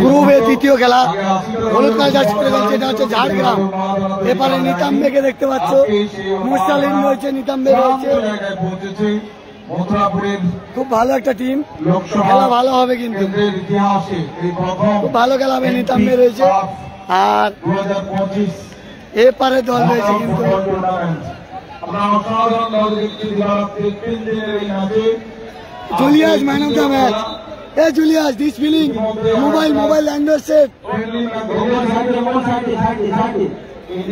গ্রুপে দ্বিতীয় খেলা হলুদ কাল জার্সি পরে খেলছে, এটা হচ্ছে ঝাড়গ্রাম। এপারে নিতাম্বেকে দেখতে পাচ্ছ, মুস্তালিম রয়েছে, নিতাম্বে রয়েছে। খুব ভালো একটা টিম, খেলা ভালো হবে কিন্তু, খুব ভালো খেলা হবে। নিতাম্বে রয়েছে আর এপারে দল রয়েছে কিন্তু Julius man of the match. Hey Julius, this feeling, mobile language set.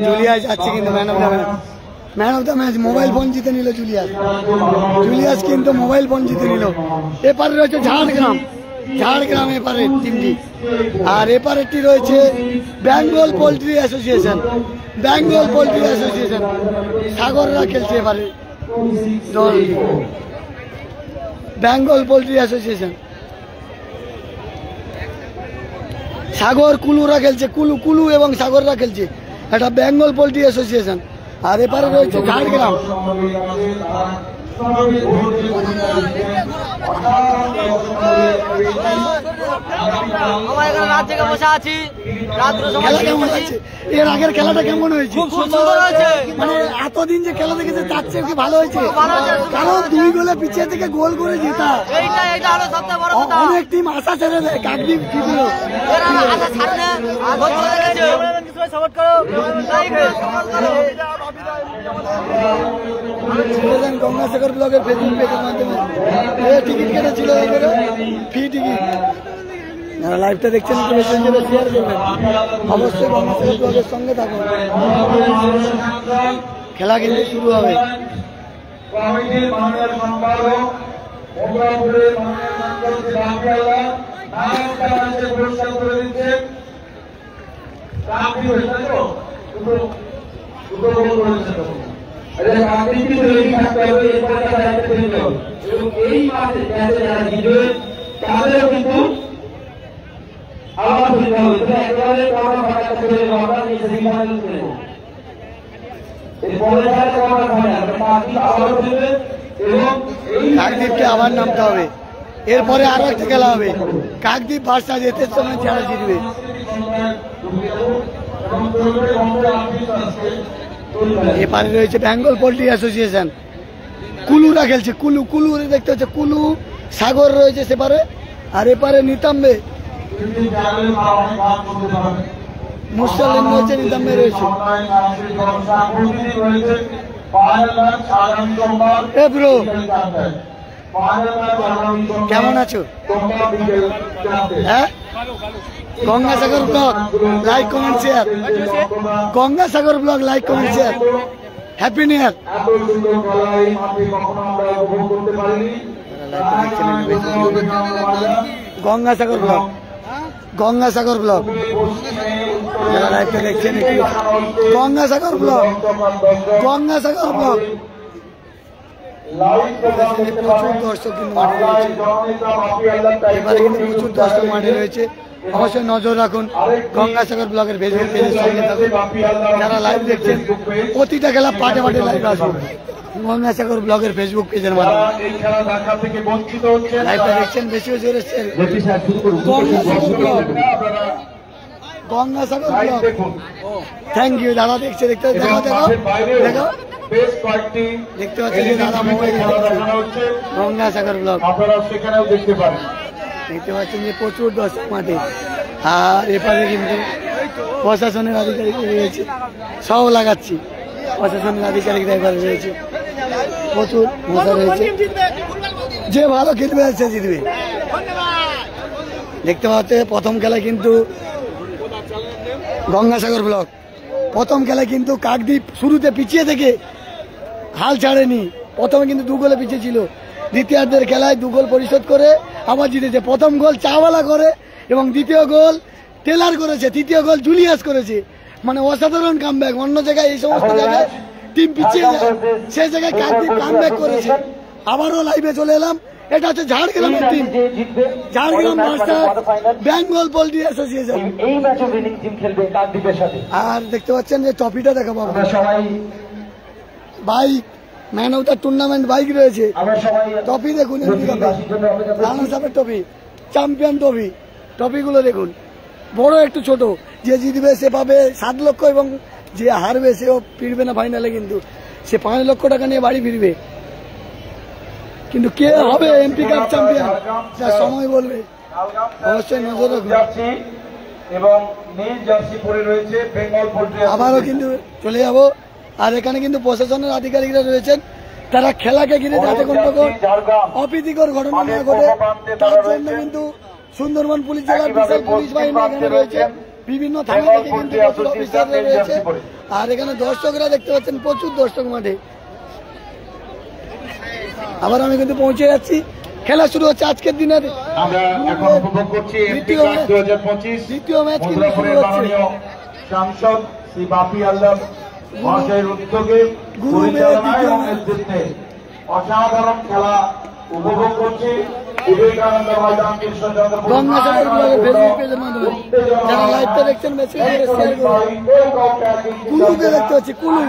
Julius যাচ্ছে কিন্তু man of the match mobile phone জিতে নিল জুলিয়াস কিন্তু মোবাইল ফোন জিতে নিল। এপারে রয়েছে ঝাড়গ্রাম এপারের টিমটি, আর এপারেরটি রয়েছে বেঙ্গল পোল্ট্রি অ্যাসোসিয়েশন। সাগররা খেলছে এবারে দল, বেঙ্গল পোল্ট্রি অ্যাসোসিয়েশন। সাগর কুলুরা খেলছে, কুলু এবং সাগররা খেলছে, এটা বেঙ্গল পোল্ট্রি অ্যাসোসিয়েশন। আর এপারে রয়েছে ঝাড়গ্রাম। এর আগের খেলাটা কেমন হয়েছে? মানে এতদিন যে খেলা দেখেছে তার চেয়ে কি ভালো হয়েছে? কারণ 2 গোলে পিছিয়ে থেকে গোল করে জেতা, অনেক টিম আশা ছেড়ে দেয়। কাকদ্বীপ জিতল, গঙ্গাসাগর ব্লগের ফেসবুক পেজের মাধ্যমে টিকিট কেটেছিল, ফ্রি টিকিট। যারা লাইভটা দেখছেন একটু মেসেঞ্জারে শেয়ার করবেন, অবশ্যই গঙ্গাসাগর ব্লগের সঙ্গে থাকুন। খেলা কিন্তু শুরু হবে। কাকদ্বীপকে আবার নামতে হবে, এরপরে আরো একটা খেলা হবে কাকদ্বীপ ভার্সাস এতের সময় যারা জিতবে। এপারে রয়েছে বেঙ্গল পোল্ট্রি অ্যাসোসিয়েশন, কুলুরা খেলছে, কুলু দেখতে হচ্ছে, কুলু সাগর রয়েছে সেপারে, আর এপারে নিতাম্বে মুসলিম রয়েছে, নিতাম্বে রয়েছে। এ ব্রো কেমন আছো? হ্যাঁ, Gangasagar blog like comment share, Gangasagar blog like comment share. Happy new year. Gangasagar blog যারা লাইভটা দেখছেন, গঙ্গাসাগর ব্লগ প্রচুর দর্শক কিন্তু মাঠে রয়েছে, এবারে কিন্তু প্রচুর দর্শক মাঠে রয়েছে। অবশ্যই নজর রাখুন, গঙ্গাসাগর ব্লগের ফেসবুক পেজের সঙ্গে থাকুন। যারা লাইভ দেখছেন প্রতিটা খেলা পাটে লাইভ আসুন গঙ্গাসাগর ব্লগের ফেসবুক পেজের মাধ্যমে। লাইভটা দেখছেন বেশি জোরে গঙ্গাসাগর ব্লগ। থ্যাংক ইউ দাদা, দেখছে দেখতে দেখো দেখতে পাচ্ছেন দাদা মোবাইল গঙ্গাসাগর ব্লগ দেখতে পাচ্ছেন যে প্রচুর দর্শক মাঠে। আর এপারে কিন্তু প্রশাসনের আধিকারিক রয়েছে, সব লাগাচ্ছি, প্রশাসনের আধিকারিকরা এবারে রয়েছে, প্রচুর মজা রয়েছে। যে ভালো খেলবে সে জিতবে। দেখতে পাচ্ছে প্রথম খেলায় কিন্তু গঙ্গাসাগর ব্লগ, প্রথম খেলায় কিন্তু কাকদ্বীপ শুরুতে পিছিয়ে থেকে হাল ছাড়েনি। প্রথমে কিন্তু 2 গোলে পিছিয়ে ছিল, দ্বিতীয়ার্ধের খেলায় 2 গোল পরিশোধ করে আবার জিতেছে। প্রথম গোল চাওয়ালা করে এবং দ্বিতীয় গোল টেলার করেছে, তৃতীয় গোল জুলিয়াস করেছে। মানে অসাধারণ কামব্যাক। অন্য জায়গায় এই সমস্ত জায়গায় টিম পিছিয়ে যায়, সেই জায়গায় কাকদ্বীপ কামব্যাক করেছে। আবারও লাইভে চলে এলাম, এটা হচ্ছে ঝাড়গ্রামের team, Jhargram versus Bengal poultry association. আর দেখতে পাচ্ছেন যে ট্রফিটা দেখাবো bike, man of the tournament bike রয়েছে। ট্রফি দেখুন, রানা সাহেবের ট্রফি, চ্যাম্পিয়ন ট্রফি, টপিকগুলো দেখুন, বড় একটু ছোট, যে জিতবে সে পাবে 7 লক্ষ এবং যে হারবে সেও ফিরবে না ফাইনালে, কিন্তু সে 5 লক্ষ টাকা নিয়ে বাড়ি ফিরবে। কিন্তু কে হবে এমপি কাপ চ্যাম্পিয়ন যা সময় বলবে, অবশ্যই নজর রাখুন। এবং নীল জার্সি পরে রয়েছে বেঙ্গল পোল্ট্রি। আবারও কিন্তু চলে যাব, আর এখানে কিন্তু প্রশাসনের আধিকারিকরা রয়েছেন, তারা খেলাকে ঘিরে যাতে কোনো অপ্রীতিকর ঘটনা না ঘটে তার জন্য কিন্তু সুন্দরবন পুলিশ জেলার বিশাল পুলিশ বাহিনী এখানে রয়েছে, বিভিন্ন থানা থেকে কিন্তু প্রচুর অফিসাররা রয়েছে। আর এখানে দর্শকরা দেখতে পাচ্ছেন, প্রচুর দর্শক মাঠে। আবার আমি কিন্তু পৌঁছে যাচ্ছি, খেলা শুরু হচ্ছে আজকের দিনের দ্বিতীয় ম্যাচ কিন্তু শুরু হচ্ছে। সাংসদ শ্রী বাপি আল্লাহ মহাশয়ের উদ্যোগে অসাধারণ খেলা উপভোগ করছি। বিবেকানন্দ ময়দান কৃষ্ণচন্দ্র গঙ্গাসাগর ব্লগের ফেসবুক পেজের মাধ্যমে যারা লাইভটা দেখছেন মেসেজ করে শেয়ার করুন। কুলুকে দেখতে পাচ্ছি, কুলু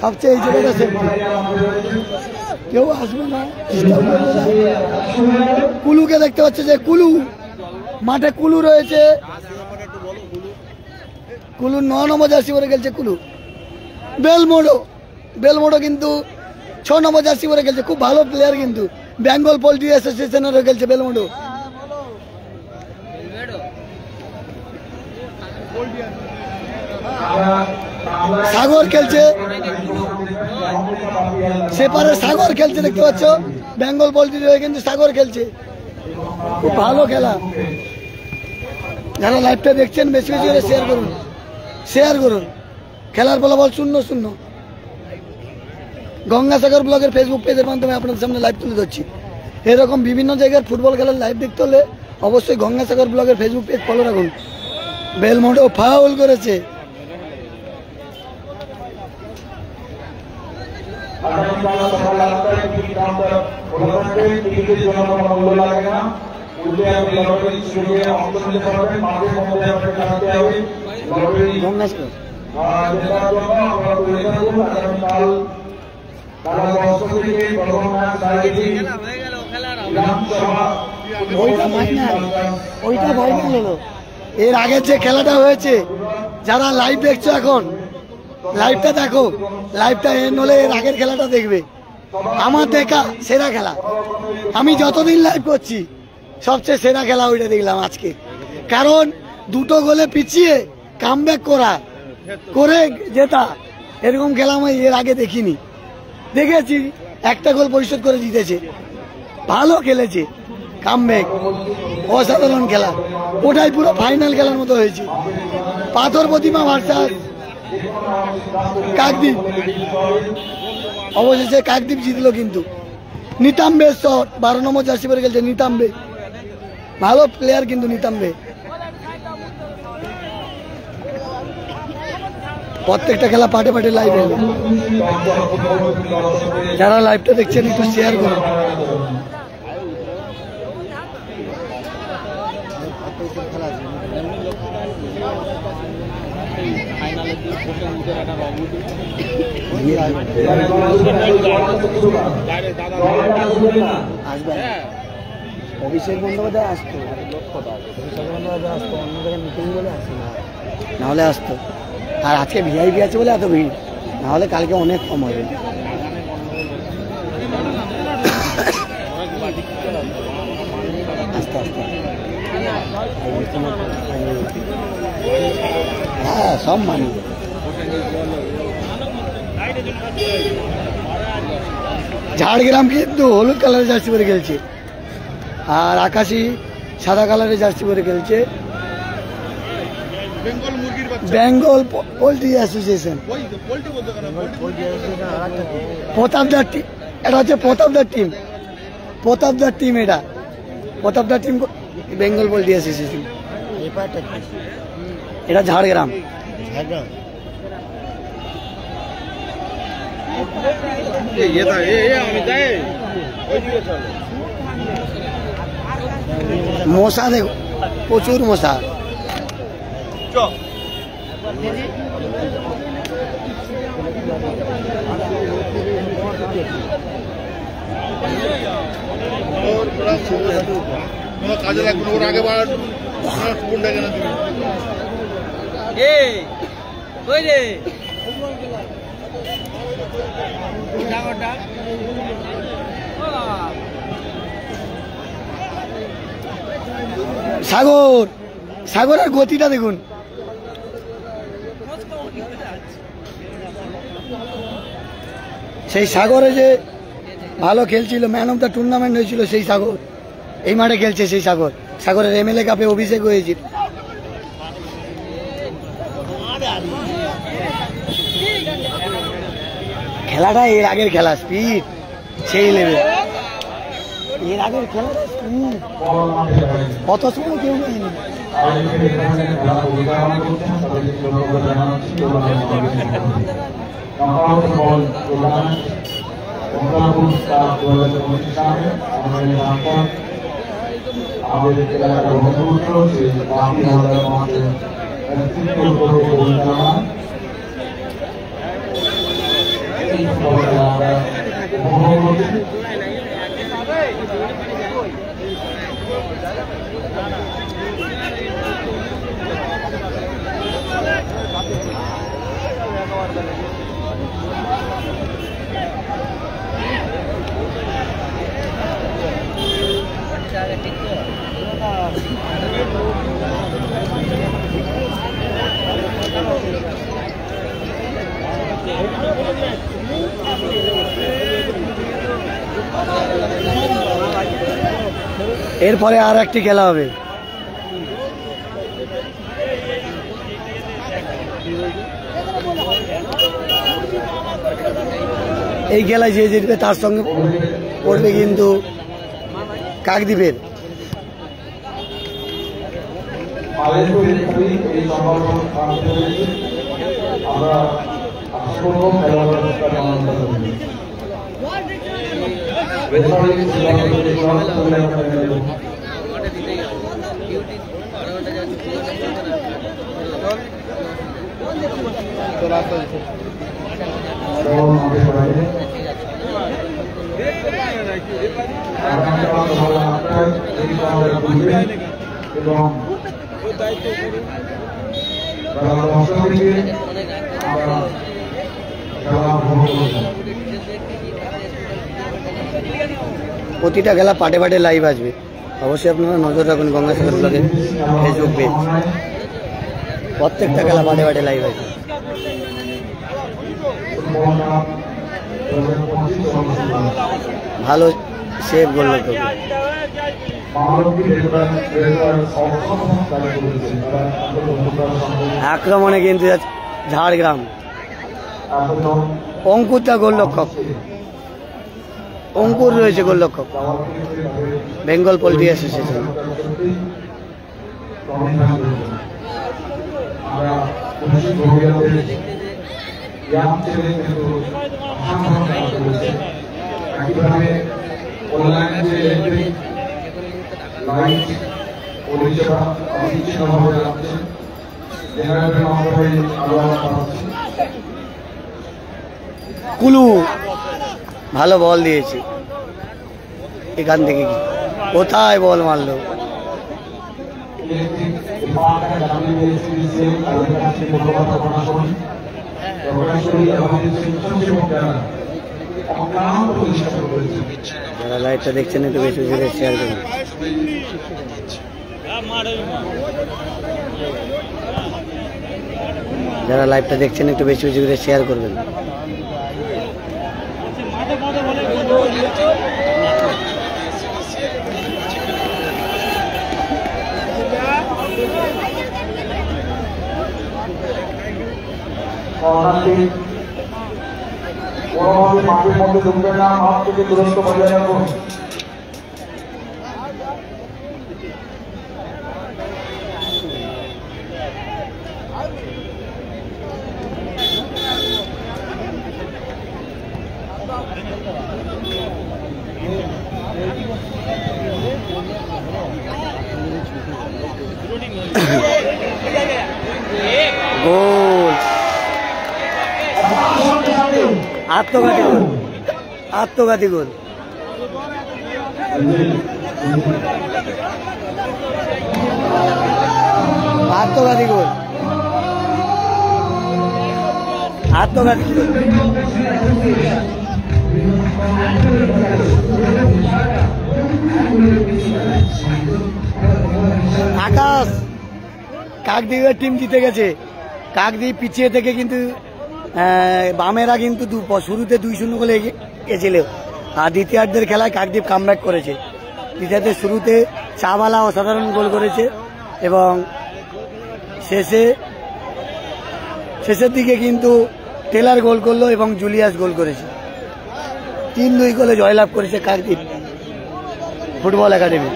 সবচেয়ে এই জায়গাটা সেফটি, কেউ আসবে না। কুলুকে দেখতে পাচ্ছে যে কুলু মাঠে, কুলু রয়েছে, কুলু 9 নম্বর জার্সি পরে খেলছে কুলু। বেলমোড়ো কিন্তু 6 নম্বর জার্সি পরে খেলছে, খুব ভালো প্লেয়ার কিন্তু, বেঙ্গল পোল্ট্রি অ্যাসোসিয়েশনেরও খেলছে বেলমোড়ো। সাগর খেলছে, সেপারে সাগর খেলছে দেখতে পাচ্ছ, বেঙ্গল পোল্ট্রি হয়ে কিন্তু সাগর খেলছে, খুব ভালো খেলা। যারা লাইভটা দেখছেন বেশি বেশি করে শেয়ার করুন। খেলার ফলাফল 0-0। গঙ্গাসাগর ব্লগের ফেসবুক পেজের মাধ্যমে আপনাদের সামনে লাইভ তুলে ধরছি। এরকম বিভিন্ন জায়গার ফুটবল খেলার লাইভ দেখতে হলে অবশ্যই গঙ্গাসাগর ব্লগের ফেসবুক পেজ ফলো রাখুন। বেলমোড়ো ফাউল করেছে, এর আগের যে খেলাটা হয়েছে, যারা লাইভ দেখছো এখন লাইভটা দেখো, লাইভটা এন্ড হলে এর আগের খেলাটা দেখবে। আমার দেখা সেরা খেলা, আমি যতদিন লাইভ করছি সবচেয়ে সেরা খেলা ওইটা দেখলাম আজকে। কারণ 2টো গোলে পিছিয়ে কামব্যাক করে জেতা, এরকম খেলা আমি এর আগে দেখিনি। দেখেছি 1টা গোল পরিশোধ করে জিতেছে, ভালো খেলেছে, কামব্যাক, অসাধারণ খেলা। ওটাই পুরো ফাইনাল খেলার মতো হয়েছে। পাথর প্রতিমা ভার্সাস কাকদ্বীপ, অবশেষে কাকদ্বীপ জিতলো। কিন্তু নিতাম্বে শট, 12 নম্বর জার্সি পরে খেলছে নিতাম্বে, ভালো প্লেয়ার কিন্তু নিতাম্বে। প্রত্যেকটা খেলা পাটে পাটে লাইভ হবে, যারা লাইভটা দেখছেন একটু শেয়ার করুন। অভিষেক বন্দ্যোপাধ্যায় আসতো, অন্য জায়গায় মিটিং বলে আসতো না হলে আসতো। আর আজকে ভিআইপি আছে বলে এত ভিড়, না হলে কালকে অনেক কম হবে। আস্তে আস্তে হ্যাঁ সব মানি। ঝাড়গ্রাম কিন্তু হলুদ কালারের জার্সি পরে খেলছে, আর আকাশি সাদা কালারের জার্সি পরে খেলছে বেঙ্গল পোল্ট্রি অ্যাসোসিয়েশন। প্রতাপদার টিম, এটা হচ্ছে প্রতাপদার টিম, এটা প্রতাপদার টিম, বেঙ্গল পোল্ট্রি অ্যাসোসিয়েশন। এটা ঝাড়গ্রাম। মশা দেখো, প্রচুর মশা। কাজে লাগবে ওর আগে বার কোনটা কেন দিবি সাগর সাগরের গতিটা দেখুন। সেই সাগরে যে ভালো খেলছিল, ম্যান অফ দ্য টুর্নামেন্ট হয়েছিল সেই সাগর এই মাঠে খেলছে। সেই সাগর, সাগরের এমএলএ কাপে অভিষেক হয়েছিল। খেলাটা এর আগের খেলা, স্পিড সেই লেভেল। এর আগের খেলাটা স্পিড কত সময় কেউ নেই। এরপরে আর একটি খেলা হবে। এই খেলায় যে জিতবে তার সঙ্গে পড়বে কিন্তু কাকদ্বীপের। প্রতিটা খেলা পাটে পাটে লাইভ আসবে, অবশ্যই আপনারা নজর রাখুন। গঙ্গাসাগর ব্লগের ফেসবুক পেজ, প্রত্যেকটা খেলা পাটে পাটে লাইভ আসবে। ভালো সেভ করলো তো। আক্রমণে কিন্তু ঝাড়গ্রাম, অঙ্কুরটা গোলরক্ষক, অঙ্কুর রয়েছে গোলরক্ষক, বেঙ্গল পোল্ট্রি অ্যাসোসিয়েশন। কুলু ভালো বল দিয়েছে, এখান থেকে কি কোথায় বল মারলো। যারা লাইভটা দেখছেন একটু বেশি বেশি শেয়ার করুন। যারা লাইভটা দেখছেন একটু বেশি বেশি করে শেয়ার করবেন। মাঠের মধ্যে ঢুকবেন না, মাঠ থেকে দূরত্ব বজায় রাখুন। গোল, আত্মঘাতী গোল, আত্মঘাতী গোল। আত্মঘাতী গোল, আত্মঘাতী গোল। আকাশ, কাকদ্বীপের টিম জিতে গেছে। কাকদ্বীপ পিছিয়ে থেকে কিন্তু বামেরা কিন্তু শুরুতে 2-0 গোলে গেছিল, আর দ্বিতীয়ার্ধের খেলায় কাকদ্বীপ কামব্যাক করেছে। দ্বিতীয়ার্ধের শুরুতে চাওয়ালা অসাধারণ গোল করেছে এবং শেষের দিকে কিন্তু টেলার গোল করলো এবং জুলিয়াস গোল করেছে। 3-2 গোলে জয়লাভ করেছে কাকদ্বীপ ফুটবল একাডেমি।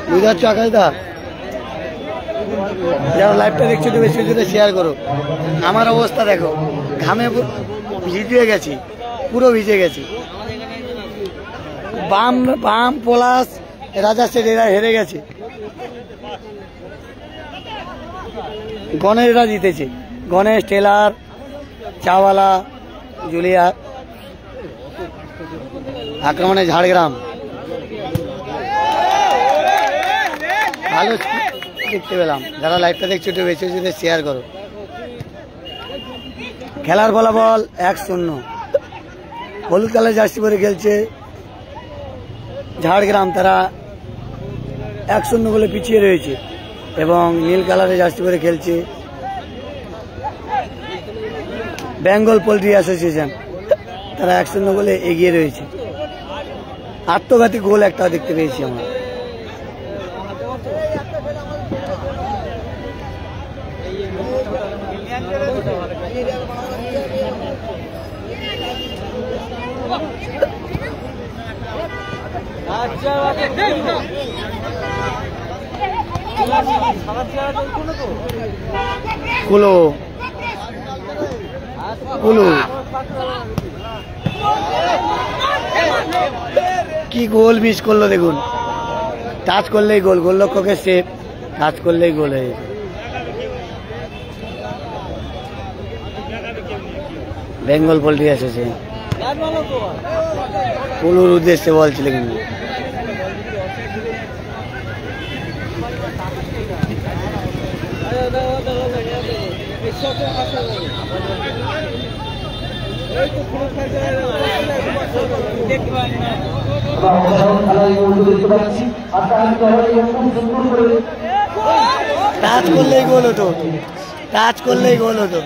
বুঝতে পারছো আকাশদা? যারা লাইভটা দেখছো একটু বেশি বেশি শেয়ার করো। আমার অবস্থা দেখো, ঘামে ভিজে গেছি, পুরো ভিজে গেছি। বাম পলাশ রাজা সেট এরা হেরে গেছে, গণেশরা জিতেছে। Ganesh, Taylor, Chaiwala, Julia. আক্রমণে ঝাড়গ্রাম, ভালো দেখতে পেলাম। যারা লাইভটা দেখছো একটু বেশি বেশি শেয়ার করো। খেলার ফলাফল 1-0। হলুদ কালার জার্সি পরে খেলছে ঝাড়গ্রাম, তারা 1-0 গোলে পিছিয়ে রয়েছে। এবং নীল কালারে জার্সি পরে খেলছে বেঙ্গল পোল্ট্রি অ্যাসোসিয়েশন, তারা 1-0 গোলে এগিয়ে রয়েছে। আত্মঘাতী গোল একটা দেখতে পেয়েছি আমরা। কুলো কুলো কি গোল মিস করলো দেখুন। টাচ করলেই গোল, গোলরক্ষকের সেভ, টাচ করলেই গোল হয়ে গেছে। বেঙ্গল পোল্ট্রি অ্যাসোসিয়েশন কুলুর উদ্দেশ্যে বলছিল কিন্তু। টাচ করলেই গোল হতো, টাচ করলেই গোল হতো।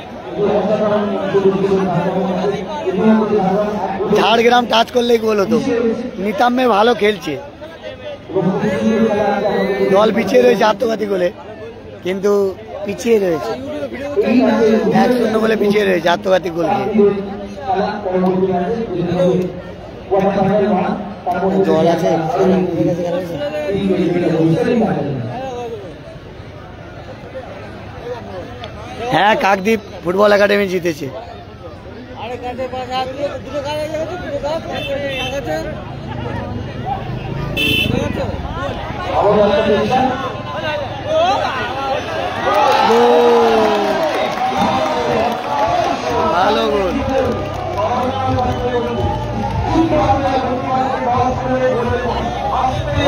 ঝাড়গ্রাম টাচ করলেই গোল হতো। নিতাম্মে ভালো খেলছে, দল পিছিয়ে রয়েছে আত্মঘাতী গোলে, কিন্তু পিছিয়ে রয়েছে 1-0 গোলে পিছিয়ে রয়েছে আত্মঘাতী গোল। জল আছে, হ্যাঁ কাকদ্বীপ ফুটবল একাডেমি জিতেছে। ভালো গোল,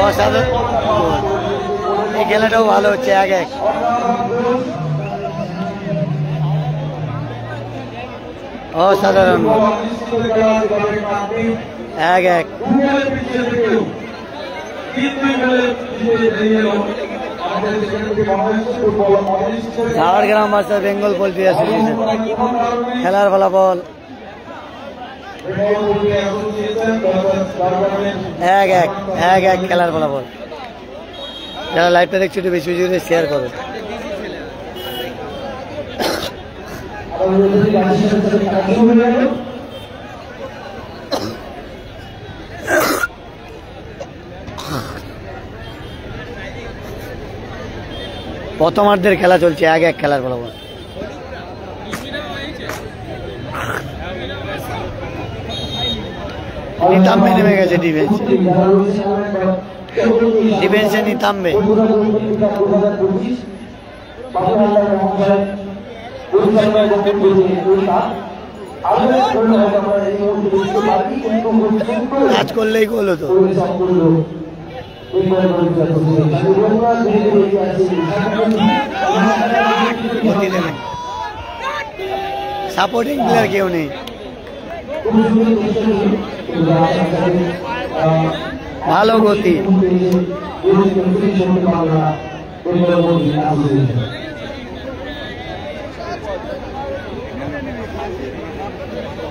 অসাধারণ গোল। এই খেলাটাও ভালো হচ্ছে, 1-1। অসাধারণ 1-1। Jhargram versus Bengal poultry association, খেলার ফলাফল 1-1 খেলার ফলাফল। যারা লাইভটা দেখছো একটু বেশি বেশি করে শেয়ার করো। প্রথমার্ধের খেলা চলছে, 1-1 খেলার ফলাফল। নিতাম্বে নেমে গেছে ডিফেন্সে নিতাম্বে। কাজ করলেই গোল হতো। সাপোর্টিং প্লেয়ার কেউ নেই। ভালো গতি।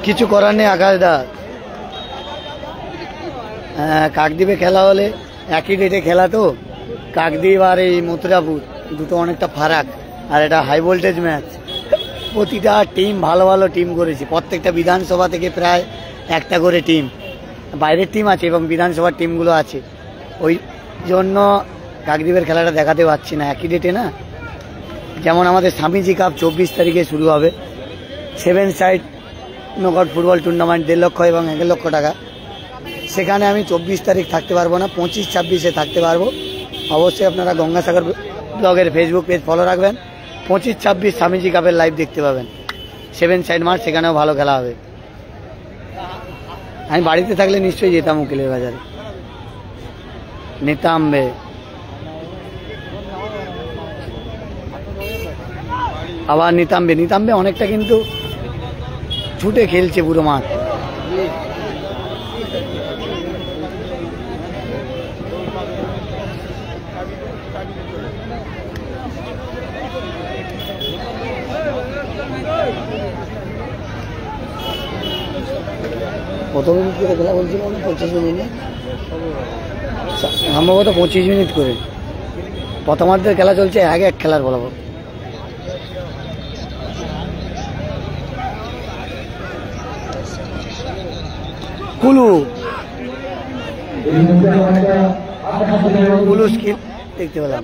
কিছু করার নেই আকাশ দা। কাকদ্বীপে খেলা হলে একই ডেটে খেলা তো, কাকদ্বীপ আর এই মথুরাপুর দুটো অনেকটা ফারাক, আর এটা হাই ভোল্টেজ ম্যাচ। প্রতিটা টিম ভালো ভালো টিম করেছে, প্রত্যেকটা বিধানসভা থেকে প্রায় একটা করে টিম, বাইরের টিম আছে এবং বিধানসভার টিমগুলো আছে। ওই জন্য কাকদ্বীপের খেলাটা দেখাতে পারছি না একই ডেটে না। যেমন আমাদের স্বামীজি কাপ 24 তারিখে শুরু হবে, 7 সাইড নকআউট ফুটবল টুর্নামেন্ট 1.5 লক্ষ এবং 1 লক্ষ টাকা। সেখানে আমি 24 তারিখ থাকতে পারবো না, 25-26-এ থাকতে পারবো। অবশ্যই আপনারা গঙ্গাসাগর ব্লগের ফেসবুক পেজ ফলো রাখবেন। 25-26 স্বামীজি কাপের লাইভ দেখতে পাবেন। 7 সাইড মাঠ, সেখানেও ভালো খেলা হবে। আমি বাড়িতে থাকলে নিশ্চয়ই যেতাম উকিলের বাজারে, নিতামবে। আবার নিতামবে অনেকটা কিন্তু ছুটে খেলছে পুরো মাঠ। কত মিনিট করে খেলা বলছিল? 25 মিনিট সম্ভবত, 25 মিনিট করে। প্রথমার্ধের খেলা চলছে 1-1 খেলার বরাবর। কুলু স্কিল দেখতে পেলাম।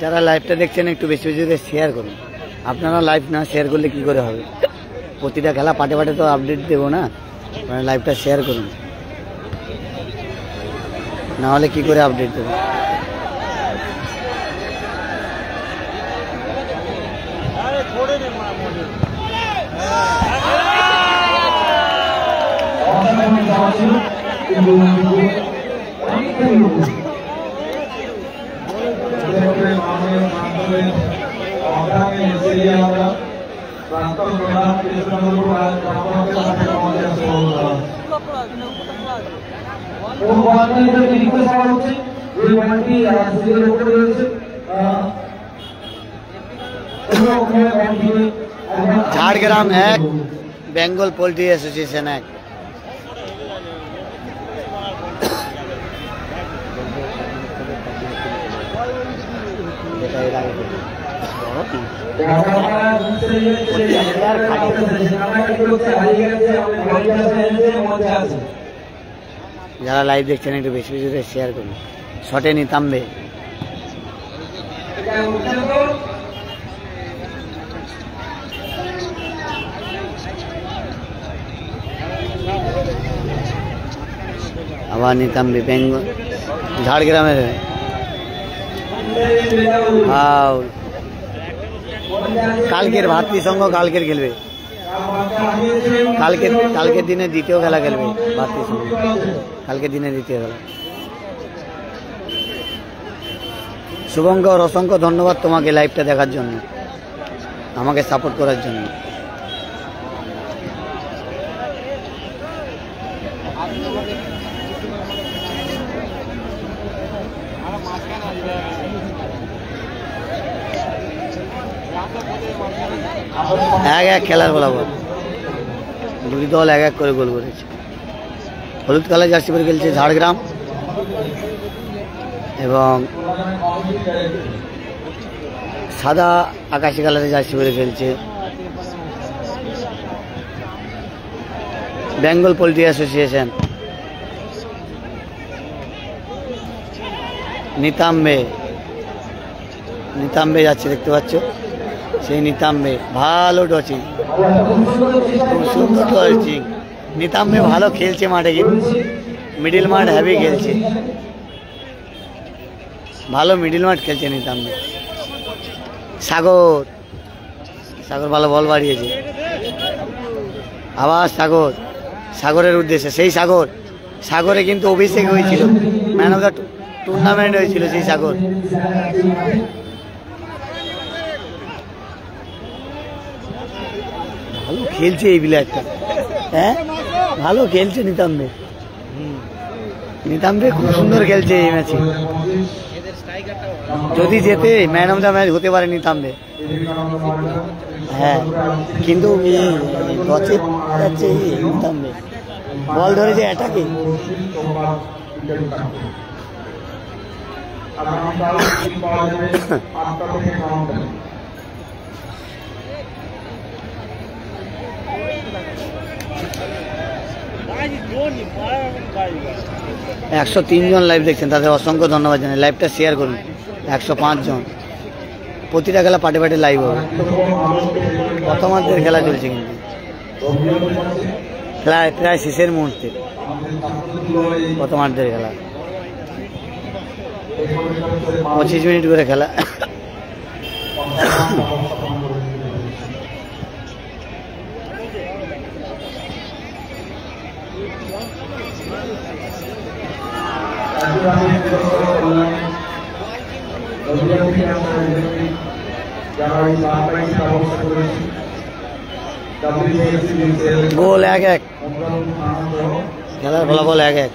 যারা লাইভটা দেখছেন একটু বেশি বেশি করে শেয়ার করুন। আপনারা লাইভ না শেয়ার করলে কি করে হবে? প্রতিটা খেলা পাটে পাটে তো আপডেট দেবো না, লাইভটা শেয়ার করুন, না হলে কি করে আপডেট দেবো? Jhargram 1, Bengal poultry association 1। যারা লাইভ দেখছেন একটু বেশি বেশি করে শেয়ার করুন। শটে নিতামবে। আবার নিতামবে বেঙ্গল ঝাড়গ্রামের ফাউল। কালকের ভাতৃসংঘ কালকের খেলবে, কালকের দিনে দ্বিতীয় খেলা খেলবে ভাতৃসংঘ, কালকের দিনে দ্বিতীয় খেলা। শুভঙ্কর অসংখ্য ধন্যবাদ তোমাকে লাইভটা দেখার জন্য, আমাকে সাপোর্ট করার জন্য। এক খেলার বরাবর দুই দল 1-1 করে গোল করেছে। হলুদ কালার জার্সি পরে খেলছে ঝাড়গ্রাম এবং সাদা আকাশি কালারের জার্সি পরে খেলছে বেঙ্গল পোল্ট্রি অ্যাসোসিয়েশন। নিতাম্বে নিতাম্বে যাচ্ছে, দেখতে পাচ্ছ সেই নিতাম্বে। ভালো টচিং, খুব সুন্দর টচিং। নিতাম্বে ভালো খেলছে মাঠে, কিন্তু মিডিল মাঠ হ্যাভি খেলছে, ভালো মিডিল মাঠ খেলছে নিতাম্বে। সাগর সাগর ভালো বল বাড়িয়েছে, আবার সাগর, সাগরের উদ্দেশ্যে। সেই সাগর, সাগরে কিন্তু অভিষেক হয়েছিল, ম্যান অফ দ্য টুর্নামেন্ট হয়েছিল সেই সাগর। ভালো খেলছে এই প্লেয়ারটা, হ্যাঁ ভালো খেলছে নিতাম্বে। নিতাম্বে খুব সুন্দর খেলছে এই ম্যাচে। যদি জেতে ম্যান অফ দ্য ম্যাচ হতে পারে নিতাম্বে। হ্যাঁ, কিন্তু টচে যাচ্ছে নিতাম্বে, বল ধরেছে অ্যাটাকে। একশো 3 জন লাইভ দেখছেন, তাদের অসংখ্য ধন্যবাদ জানাই। লাইভটা শেয়ার করুন। 105 জন, প্রতিটা খেলা পাটে পাটে লাইভ হবে। প্রথমার্ধের খেলা চলছে, কিন্তু খেলা প্রায় শেষের মুহূর্তে। প্রথমার্ধের খেলা 25 মিনিট করে খেলা। গোল 1-1, খেলার ফলাফল 1-1।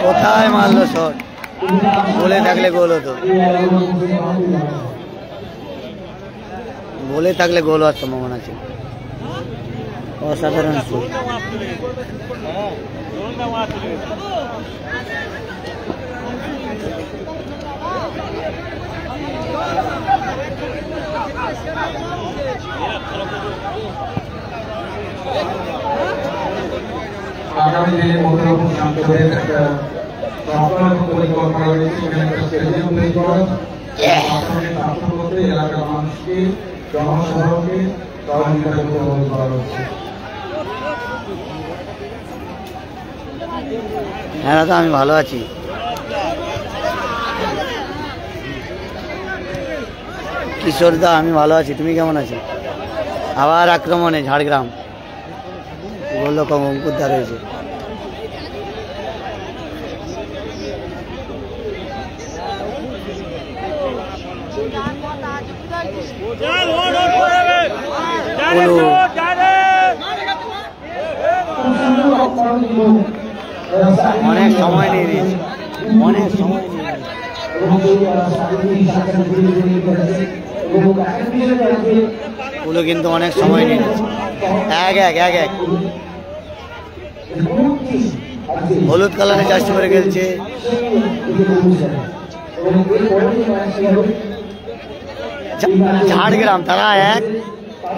কোথায় মারলো শট, বলে থাকলে গোল হতো, বলে থাকলে গোল হওয়ার সম্ভাবনা ছিল। অসাধারণ শট। আগামী দিনে একটা পরিকল্পনা রয়েছে, স্টেডিয়াম তৈরি করা, এলাকার মানুষকে, জনসাধারণকে সহযোগিতা করা হচ্ছে। হ্যাঁ দাদা, আমি ভালো আছি। কিশোর দা, আমি ভালো আছি, তুমি কেমন আছো? আবার আক্রমণে ঝাড়গ্রাম, বললো কম অঙ্কুর দা রয়েছে। অনেক সময় নিয়ে নিয়েছে, অনেক সময় নিয়ে পুলো কিন্তু অনেক সময় নিয়ে নিয়েছে। 1-1 হলুদ কালারের জার্সি পরে খেলছে ঝাড়গ্রাম, তারা 1,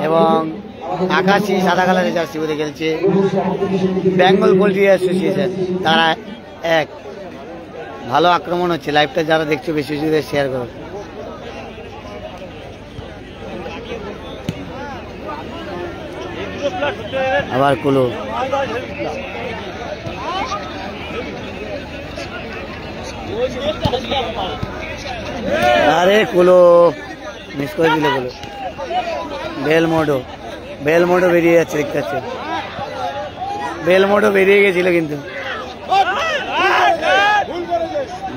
এবং আকাশি সাদা কালারের জার্সি পরে খেলছে বেঙ্গল পোল্ট্রি অ্যাসোসিয়েশন, তারা 1। ভালো আক্রমণ হচ্ছে। লাইভটা যারা দেখছো বেশি বেশি শেয়ার করো। আবার কুলো, আরে কুলো মিস করে দিল। কুলো বেলমোডো বেরিয়ে যাচ্ছে, দেখতে পাচ্ছি বেলমোডো বেরিয়ে গেছিল, কিন্তু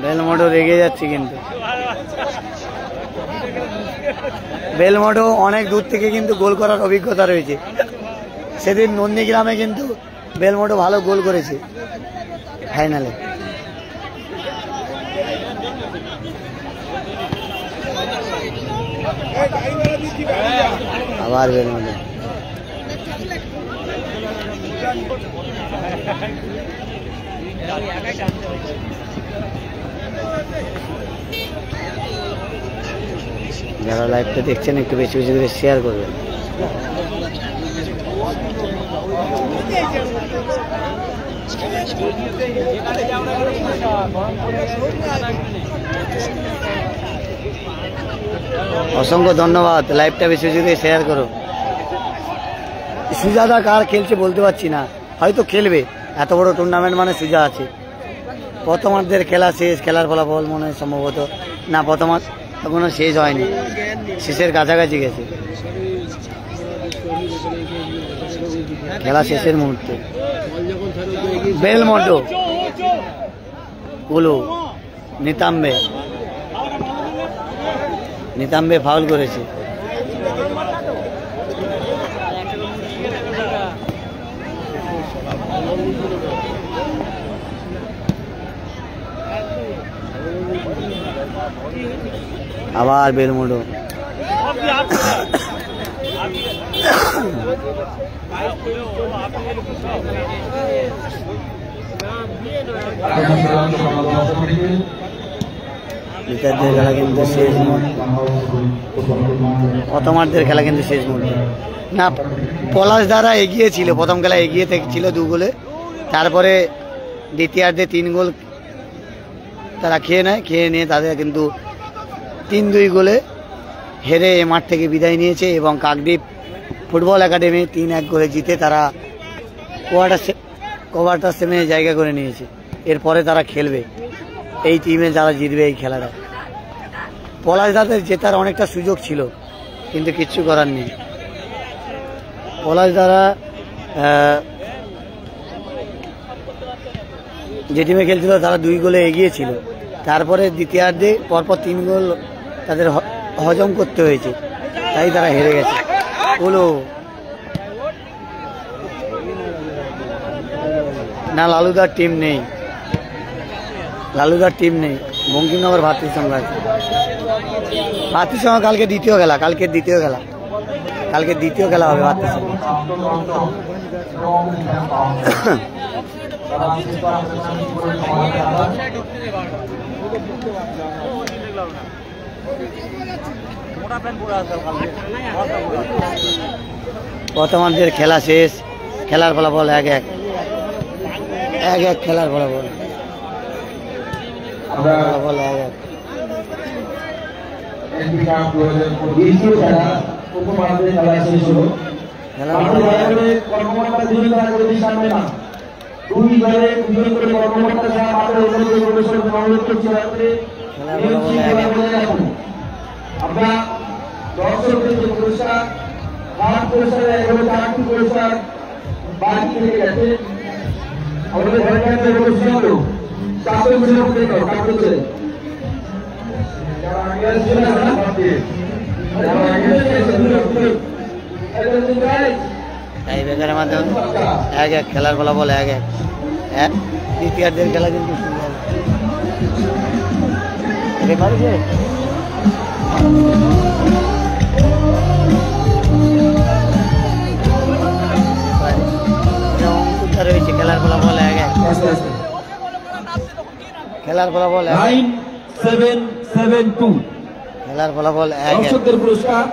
বেলমোডো রেগে যাচ্ছে। কিন্তু বেলমোডো অনেক দূর থেকে কিন্তু গোল করার অভিজ্ঞতা রয়েছে। সেদিন নন্দীগ্রামে কিন্তু বেলমোডো ভালো গোল করেছে ফাইনালে। আবার বেলমোডো, যারা লাইভটা দেখছেন একটু বেশি বেশি করে শেয়ার করবেন। অসংখ্য ধন্যবাদ, লাইভটা বেশি বেশি করে শেয়ার করো। সুজাদা কার খেলছে বলতে পারছি না, হয়তো খেলবে, এত বড় টুর্নামেন্ট মানে সুজা আছে। প্রথমার্ধের খেলা শেষ, খেলার ফলাফল মনে হয় সম্ভবত না, প্রথমার্ধ এখনো শেষ হয়নি, শেষের কাছাকাছি গেছে, খেলা শেষের মুহূর্তে। বেলমন্ডো কুলু নিতাম্বে ফাউল করেছে। আবার বেলমুডো খেলা কিন্তু শেষ মুহূর্তে, প্রথমার্ধের খেলা কিন্তু শেষ মুহূর্তে না, পলাশ দ্বারা এগিয়ে ছিল, প্রথম খেলা এগিয়ে ছিল 2 গোলে, তারপরে দ্বিতীয়ার্ধে 3 গোল তারা খেয়ে নিয়ে তাদের কিন্তু 3-2 গোলে হেরে এ মাঠ থেকে বিদায় নিয়েছে এবং কাকদ্বীপ ফুটবল একাডেমি 3-1 গোলে জিতে তারা কোয়ার্টার সেমে জায়গা করে নিয়েছে। এরপরে তারা খেলবে এই টিমে যারা জিতবে এই খেলাটা। পলাশদাদের জেতার অনেকটা সুযোগ ছিল কিন্তু কিচ্ছু করার নেই। পলাশদারা যে টিমে খেলছিল তারা 2 গোলে এগিয়ে ছিল, তারপরে দ্বিতীয়ার্ধে পরপর 3 গোল তাদের হজম করতে হয়েছে, তাই তারা হেরে গেছে। বলো না, লালুদার টিম নেই, বঙ্কিমনগর ভাতৃসংঘ আছে। ভাতৃসংঘ কালকে দ্বিতীয় খেলা, কালকে দ্বিতীয় খেলা হবে ভাতৃসংঘ। প্রথমার্ধের খেলা শেষ, খেলার ফলাফল 1-1 খেলার ফলাফল 1-1। আমরা দর্শকদের যে পুরস্কার, হাত পুরস্কারে 4টি পুরস্কার বাকি থেকে গেছে। আমাদের সরকারের পুরস্কার চাকরি কাটছে টাইব্রেকারের মাধ্যমে 1-1 খেলার ফলাফল 1-1। দ্বিতীয়ার্ধের খেলা কিন্তু রয়েছে। খেলার ফলাফল 1-1, খেলার ফলাফল 9-7-7-2, খেলার ফলাফল 1-1। দর্শকদের পুরস্কার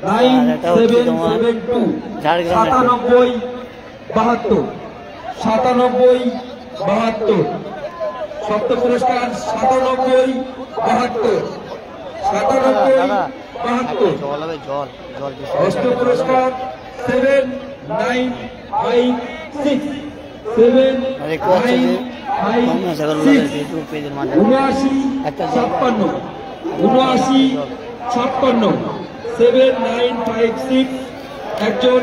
9-7-7-2, 97-72, 97-72, সপ্ত পুরস্কার 97-72, 97-72, অষ্ট পুরস্কার 7-9-5-6, 7-9-5-6, 79-56, 7-9-5-6, একজন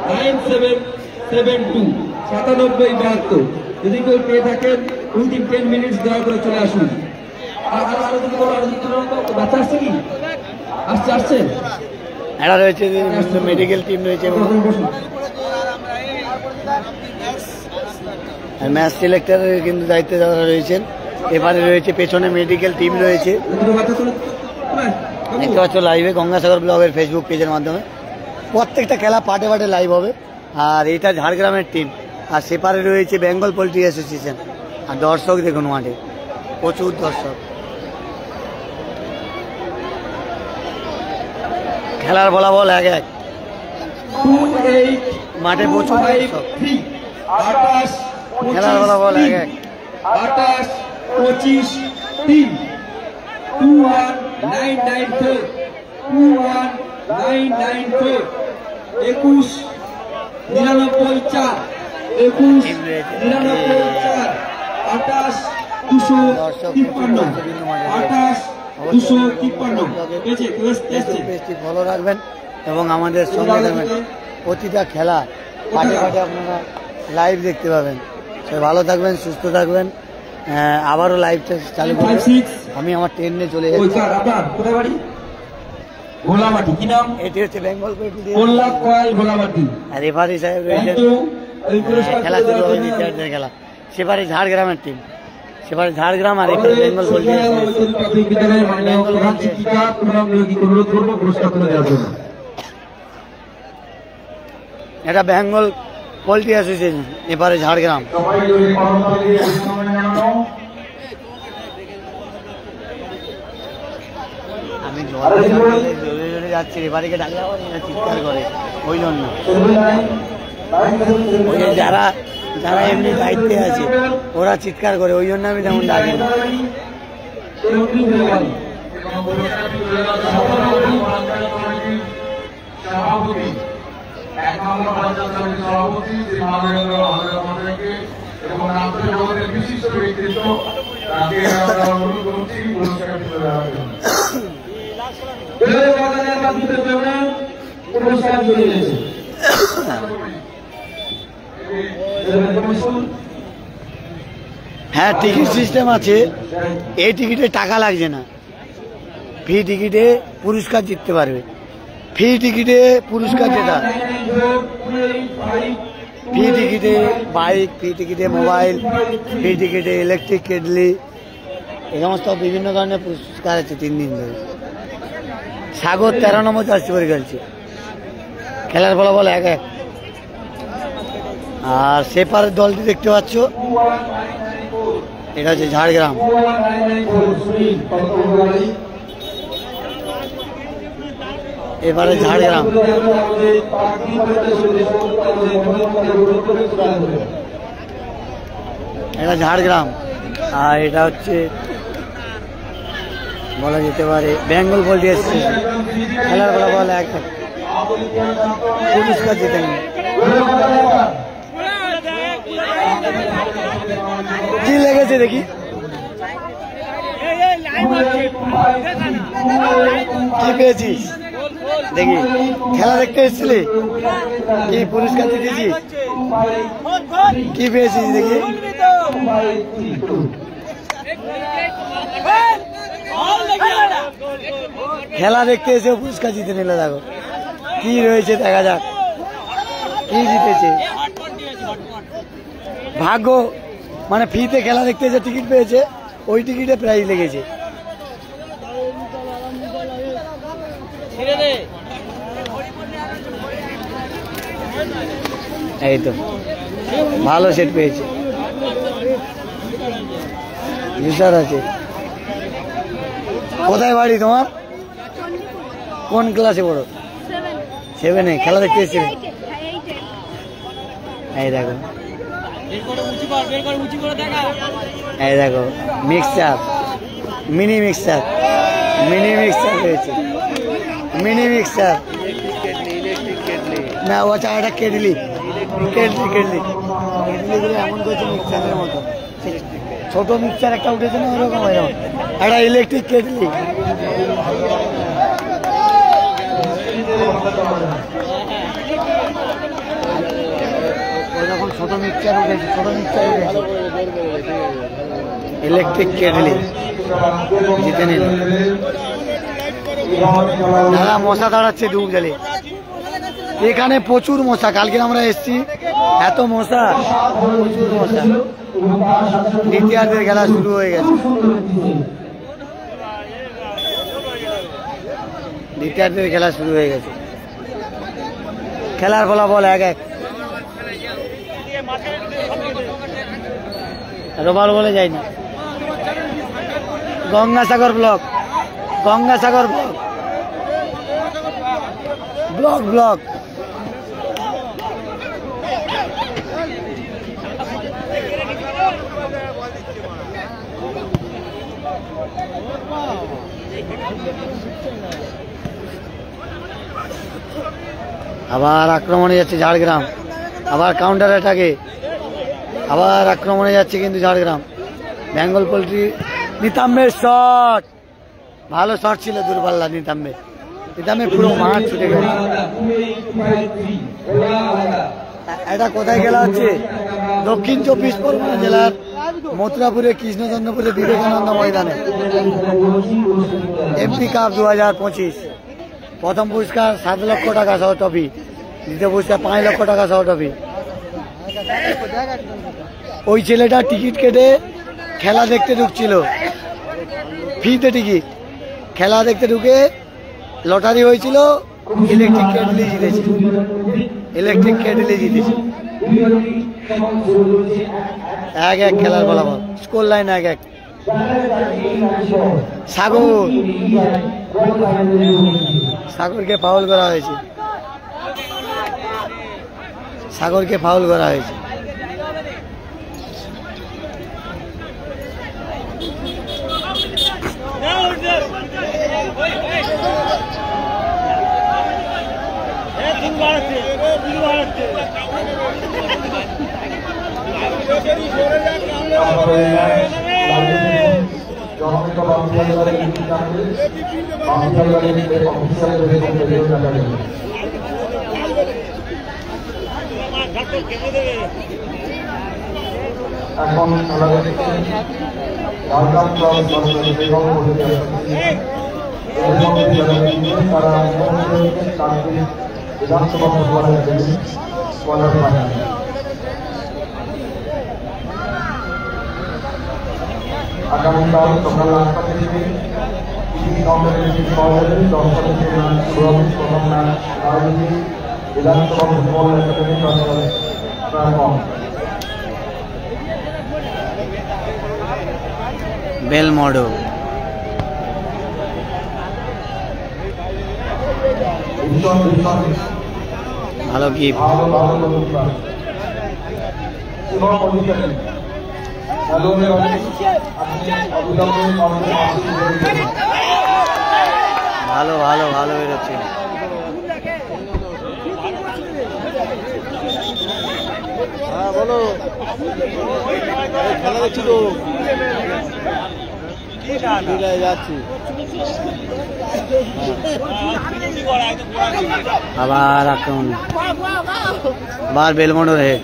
9-7-7-2, 97-72। যদি কেউ পেয়ে থাকেন উইদিন 10 মিনিটস দয়া করে চলে আসুন। বাচ্চা আসছে কি? আসছে এরা রয়েছে, মেডিকেল টিম রয়েছে, ম্যাচ সিলেক্টরের কিন্তু দায়িত্বে যারা রয়েছেন। এবারে রয়েছে পেছনে মেডিকেল টিম রয়েছে, দেখতে পাচ্ছ লাইভে গঙ্গাসাগর ব্লগের ফেসবুক পেজের মাধ্যমে। প্রত্যেকটা খেলা পার্টে পার্টে লাইভ হবে। আর এটা ঝাড়গ্রামের টিম, আর সেপারে রয়েছে বেঙ্গল পোল্ট্রি অ্যাসোসিয়েশন। আর দর্শক দেখুন মাঠে প্রচুর দর্শক। খেলার ফলাফল 1-1। 2-8 মাঠে প্রচুর দর্শক। 5-3 28 খেলার ফলাফল 1-1। 28 25 3 21994 21994 21 99 4 21 99 4 28 253 28 253 পেজটি ফলো রাখবেন এবং আমাদের সঙ্গে থাকবেন। প্রতিটা খেলা পাটে পাটে আপনারা লাইভ দেখতে পাবেন। সবাই ভালো থাকবেন, সুস্থ থাকবেন। আবারও লাইভটা চালু করবেন। আমি আমার ট্রেন নিয়ে চলে যাচ্ছি। কোথায় বাড়ি? ভোলামাটি। কি নাম? এটি হচ্ছে বেঙ্গল কোল্লা কয়েল ভোলামাটি। আর রেফারি সাহেব রয়েছেন। খেলা শুরু হবে দ্বিতীয়ার্ধের খেলা। সেবারে ঝাড়গ্রামের টিম, সেবারে ঝাড়গ্রাম আর এখানে বেঙ্গল এটা বেঙ্গল পোল্ট্রি অ্যাসোসিয়েশন, এবারে ঝাড়গ্রাম। আমি জোরে জোরে যাচ্ছি, রেফারিকে ডাকলে চিৎকার করে, ওই জন্য ওই যারা যারা এমনি দায়িত্বে আছে ওরা চিৎকার করে, ওই জন্য আমি তেমন ডাকি না। হ্যাঁ, টিকিট সিস্টেম আছে। এই টিকিটে টাকা লাগছে না, ফ্রি টিকিটে পুরস্কার জিততে পারবে। ফ্রি টিকিটে পুরস্কার জেতা, ফ্রি টিকিটে বাইক, ফ্রি টিকিটে মোবাইল, ফ্রি টিকিটে ইলেকট্রিক কেটলি, এই সমস্ত বিভিন্ন ধরনের পুরস্কার আছে 3 দিন ধরে। সাগর 13 নম্বর জার্সি পরে খেলছে। খেলার ফলাফল 1-1। আর সেপারের দলটি দেখতে পাচ্ছ, এটা হচ্ছে ঝাড়গ্রাম। এবারে ঝাড়গ্রাম, এটা ঝাড়গ্রাম। আর এটা হচ্ছে বলা যেতে পারে বেঙ্গল পোল্ট্রি অ্যাসোসিয়েশন। খেলার ফলাফল 1-1। পুরস্কার জিতে নেন। কি লেগেছে দেখি, কি পেয়েছিস দেখি? খেলা দেখতে এসেছিলি, কি পুরস্কার জিতেছিস? কি পেয়েছিস দেখি? খেলা দেখতে এসে পুরস্কার জিতে নিল। দেখো কি রয়েছে, দেখা যাক কি জিতেছে। ভাগ্য, মানে ফ্রিতে খেলা দেখতে এসে টিকিট পেয়েছে, ওই টিকিটে প্রাইজ লেগেছে। এই তো ভালো সেট পেয়েছে, বিশাল আছে। কোথায় বাড়ি তোমার? কোন ক্লাসে পড়ো? 7-এ। খেলা দেখতে এসেছিলে? এই দেখো, এই দেখো mixture, mini mixture, mini mixture পেয়েছে, মিনি মিক্সচার না, ও একটা কেটলি, কেটলি কেটলি কেটলিগুলো এমন করছে মিক্সচারের মতো। ছোট মিক্সচার একটা উঠেছে না, ওরকম এরকম একটা ইলেকট্রিক কেটলি। ওইরকম ছোট মিক্সচার উঠেছে, ছোট মিক্সচার উঠেছে, ইলেকট্রিক কেটলি জিতে নিল। দাদা মশা দাঁড়াচ্ছে ডুব জলে, এখানে প্রচুর মশা। কালকে আমরা এসছি, এত মশা, প্রচুর মশা। দ্বিতীয়ার্ধের খেলা শুরু হয়ে গেছে, দ্বিতীয়ার্ধের খেলা শুরু হয়ে গেছে। খেলার ফলাফল 1-1। রোবার বলে যায়নি। Gangasagar block, Gangasagar block block block. আবার আক্রমণে যাচ্ছে ঝাড়গ্রাম, আবার কাউন্টার অ্যাটাকে আবার আক্রমণে যাচ্ছে কিন্তু ঝাড়গ্রাম। বেঙ্গল পোল্ট্রি, নিতাম্বের শট, ভালো শট ছিল দূরপাল্লা নিতাম্বে, পুরো মাঠ ছুটে গেছে। এটা কোথায় খেলা হচ্ছে? দক্ষিণ 24 পরগনা জেলার মথুরাপুরে কৃষ্ণচন্দ্রপুরে বিবেকানন্দ ময়দানে এমপি কাপ 2025। প্রথম পুরস্কার 7 লক্ষ টাকা সহ ট্রফি, দ্বিতীয় পুরস্কার 5 লক্ষ টাকা সহ ট্রফি। ওই ছেলেটা টিকিট কেটে খেলা দেখতে ঢুকছিল, ফ্রিতে টিকিট, খেলা দেখতে ঢুকে লটারি হয়েছিল, ইলেকট্রিক কেটলি জিতেছে, ইলেকট্রিক কেটলি জিতেছে। 1-1 খেলার বরাবর, স্কোর লাইন 1-1। সাগরকে ফাউল করা হয়েছে, সাগরকে ফাউল করা হয়েছে। এখন খেলা দেখছে ঝাড়গ্রাম ক্লাব তারা বিধানসভা ফুটবলের কোয়ার্টার ফাইনাল। আগামীকাল সকাল 8টা থেকে প্রথম ম্যাচ বিধানসভা ফুটবল একাডেমি প্রাঙ্গণ। বেলমোড়ো ভালো গিফট, ভালো ভালো ভালো বেরোচ্ছে। হ্যাঁ বলো, খেলা দেখছি তো, যাচ্ছি। আবার আক্রমণ, আবার বেলমোড়োর হেড।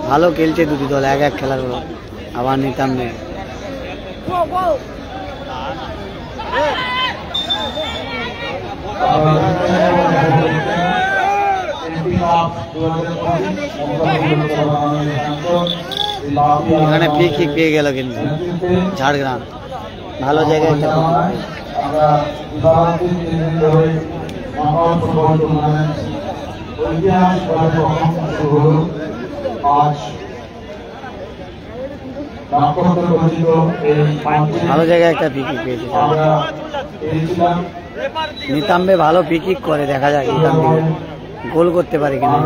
ভালো খেলছে দুটি দল, 1-1 খেলার হলো। আবার নিতাম্বে, এখানে ফ্রি কিক পেয়ে গেল কিন্তু ঝাড়গ্রাম, ভালো জায়গায় একটা ভালো জায়গায় একটা ফ্রি কিক পেয়েছে নিতাম্বে। ভালো ফ্রি কিক করে, দেখা যাক নিতাম্বে গোল করতে পারে কিনা।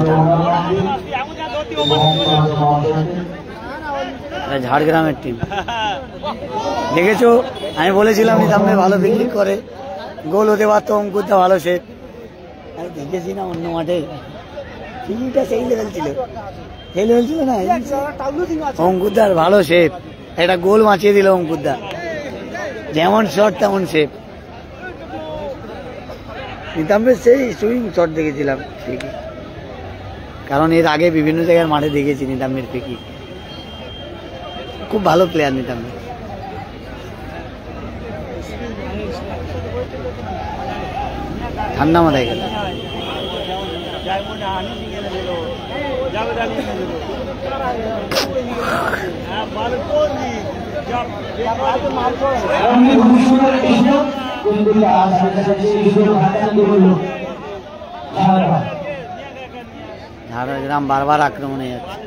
ঝাড়গ্রামের টিম দেখেছো, আমি বলেছিলাম নিতাম্বে ভালো ফ্রি কিক করে, গোল হতে পারতো। অঙ্কুরদা ভালো সেভ, আমি দেখেছি না অন্য মাঠে, ফিল্ডটা সেই লেভেল ছিল, সেই লেভেল ছিল না। অঙ্কুরদার ভালো সেভ, একটা গোল বাঁচিয়ে দিল অঙ্কুরদা, যেমন শট তেমন সেভ। নিতাম্বে সেই সুইং শট দেখেছিলাম ফ্রি, কারণ এর আগে বিভিন্ন জায়গার মাঠে দেখেছি নিতাম্বের ফ্রি। খুব ভালো প্লেয়ার নিতাম্বে। ঠান্ডা মাথায় গেল। ঝাড়গ্রাম বারবার আক্রমণে যাচ্ছে।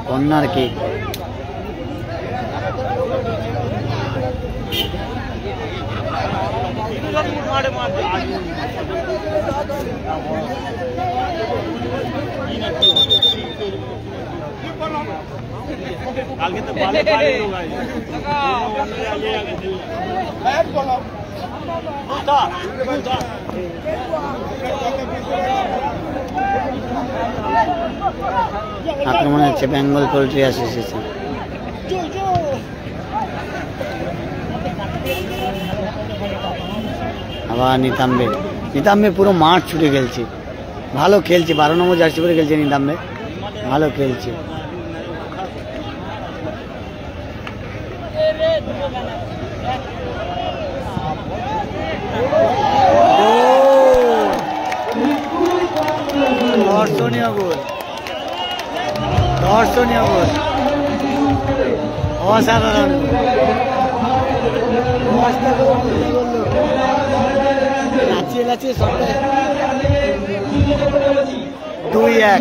Corner kick. আক্রমণ হচ্ছে বেঙ্গল পোল্ট্রি অ্যাসোসিয়েশন। আবার নিতাম্বে পুরো মাঠ ছুটে খেলছে, ভালো খেলছে, 12 নম্বর জার্সি পরে খেলছে নিতাম্বে, ভালো খেলছে। দর্শনীয় গোল, দর্শনীয় গোল, অসাধারণ। লাচিয়ে লাচিয়ে 2-1।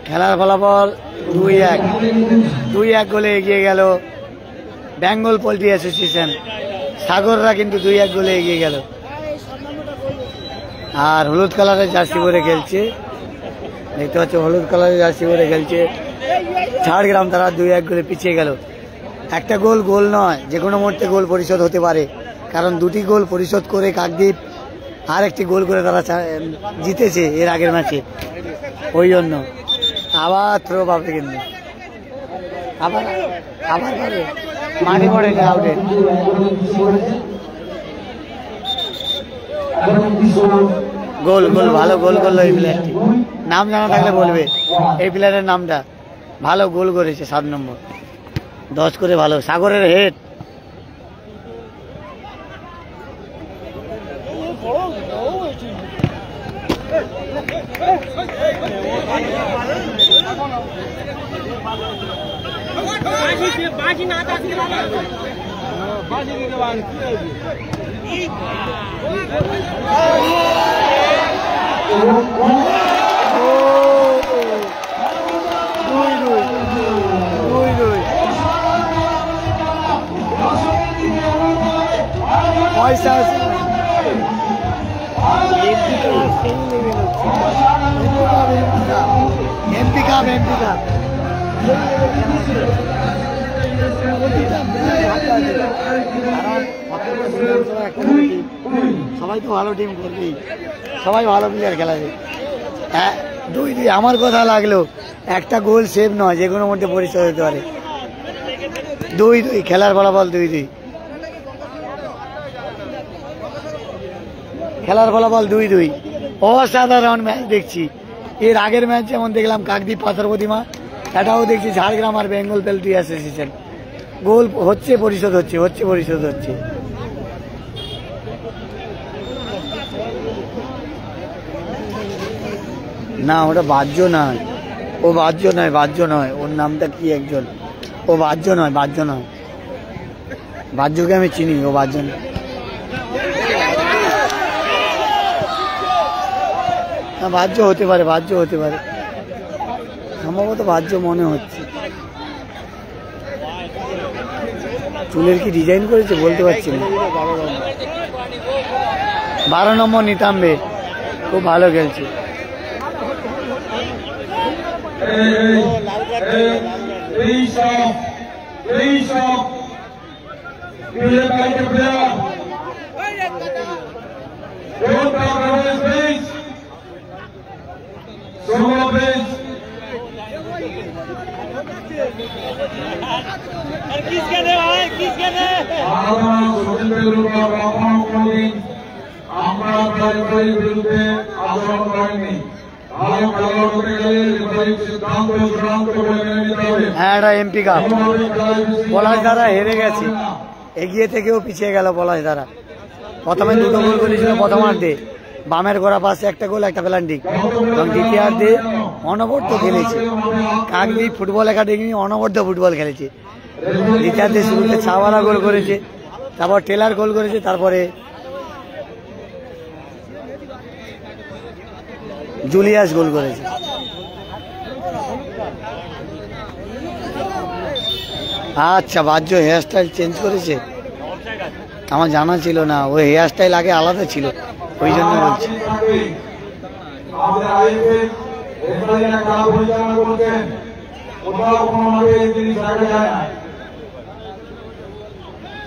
খেলার ফলাফল 2-1 গোলে এগিয়ে গেল বেঙ্গল পোল্ট্রি অ্যাসোসিয়েশন। সাগররা কিন্তু 2-1 গোলে এগিয়ে গেল। আর হলুদ কালারের জার্সি পরে খেলছে, দেখতে পাচ্ছ হলুদ কালারের জার্সি পরে খেলছে ঝাড়গ্রাম, তারা 2-1 গোলে পিছিয়ে গেল। একটা গোল নয়, যে কোনো মুহূর্তে গোল পরিশোধ হতে পারে, কারণ 2টি গোল পরিশোধ করে কাকদ্বীপ আর একটি গোল করে তারা জিতেছে এর আগের ম্যাচে, ওই জন্য। আবার থ্রো পাবে, কিন্তু আবার পাবে, মাঠে পড়ে আউটে। গোল ভালো গোল করলো এই প্লেয়ারটি, নাম জানা থাকলে বলবে এই প্লেয়ারের নামটা। ভালো গোল করেছে 7 নম্বর, 10 করে ভালো। সাগরের হেড, পয়সা এমপি কাপ সবাই তো ভালো টিম করবেই, সবাই ভালো প্লেয়ার খেলাবে। 2-2 আমার কথা লাগলো, একটা গোল সেভ নয়, যে কোনো মধ্যে পরিচয় হতে পারে। 2-2 খেলার ফলাফল 2-2, খেলার ফলাফল 2-2। অসাধারণ ম্যাচ দেখছি। এর আগের ম্যাচ যেমন দেখলাম কাকদ্বীপ পাথর প্রতিমা, এটাও দেখছি ঝাড়গ্রাম আর বেঙ্গল পোল্ট্রি অ্যাসোসিয়েশন। গোল হচ্ছে, পরিশোধ হচ্ছে। না, ওটা বাহ্য নয়, ও বাহ্য নয়, ওর নামটা কি একজন, ও বাহ্য নয়। বাহ্যকে আমি চিনি, ও বাহ্য নয়। না, বাহ্য হতে পারে, সম্ভবত বাহ্য মনে হচ্ছে। চুলের কি ডিজাইন করেছে বলতে পারছি না। 12 নম্বর নিতাম্বে, খুব ভালো খেলছে। এমপি কাপ পলাশধারা হেরে গেছে, এগিয়ে থেকেও পিছিয়ে গেল পলাশধারা। প্রথমে 2টো গোল করেছিল প্রথমার্ধে, বামের গোড়া পাশে একটা গোল, একটা পেনাল্টি, এবং দ্বিতীয়ার্ধে অনবদ্য খেলেছে। কাকদ্বীপ ফুটবল একাডেমি অনবদ্য ফুটবল খেলেছে, দ্বিতীয়ার্ধে শুরুতে ছাওয়ালা গোল করেছে, তারপর টেলার গোল করেছে, তারপরে জুলিয়াস গোল করেছে। আচ্ছা, বাহ্য হেয়ার স্টাইল চেঞ্জ করেছে, আমার জানা ছিল না। ওই হেয়ার স্টাইল আগে আলাদা ছিল, ওই জন্য বলছি।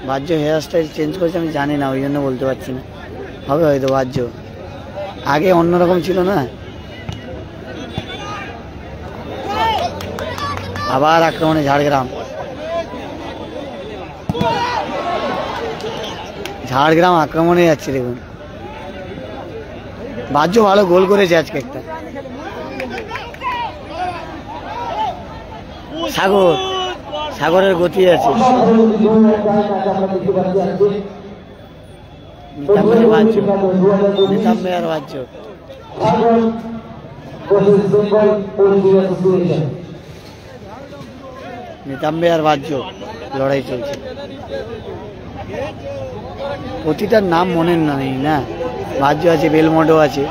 বাহ্য হেয়ার স্টাইল চেঞ্জ করেছে, আমি জানি না, ওই জন্য বলতে পারছি না। হবে হয়তো বাহ্য, আগে অন্যরকম ছিল না। আবার আক্রমণে ঝাড়গ্রাম। ঝাড়গ্রাম আক্রমণে যাচ্ছে, দেখুন বাহ্য ভালো গোল করেছে আজকে একটা। সাগরের গতি আছে। নিতাম্বে আর বাহ্য, নিতাম্বে আর বাহ্য লড়াই চলছে। প্রতিটার নাম মনে নেই না। বাহ্য আছে, বেলমোডো আছে।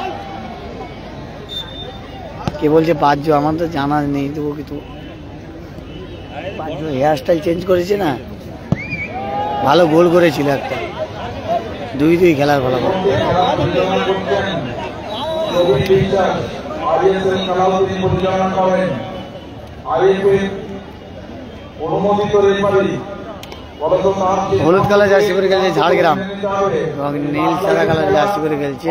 কে বলছে বাহ্য, আমার তো জানা নেই। তবু কিন্তু বাহ্য হেয়ার স্টাইল চেঞ্জ করেছে না, ভালো গোল করেছিল একটা। 2-2 খেলার ফলাফল। হলুদ কালার জার্সি পরে খেলছে ঝাড়গ্রাম এবং নীল সাদা কালার জার্সি পরে খেলছে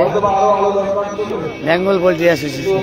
বেঙ্গল পোল্ট্রি অ্যাসোসিয়েশন।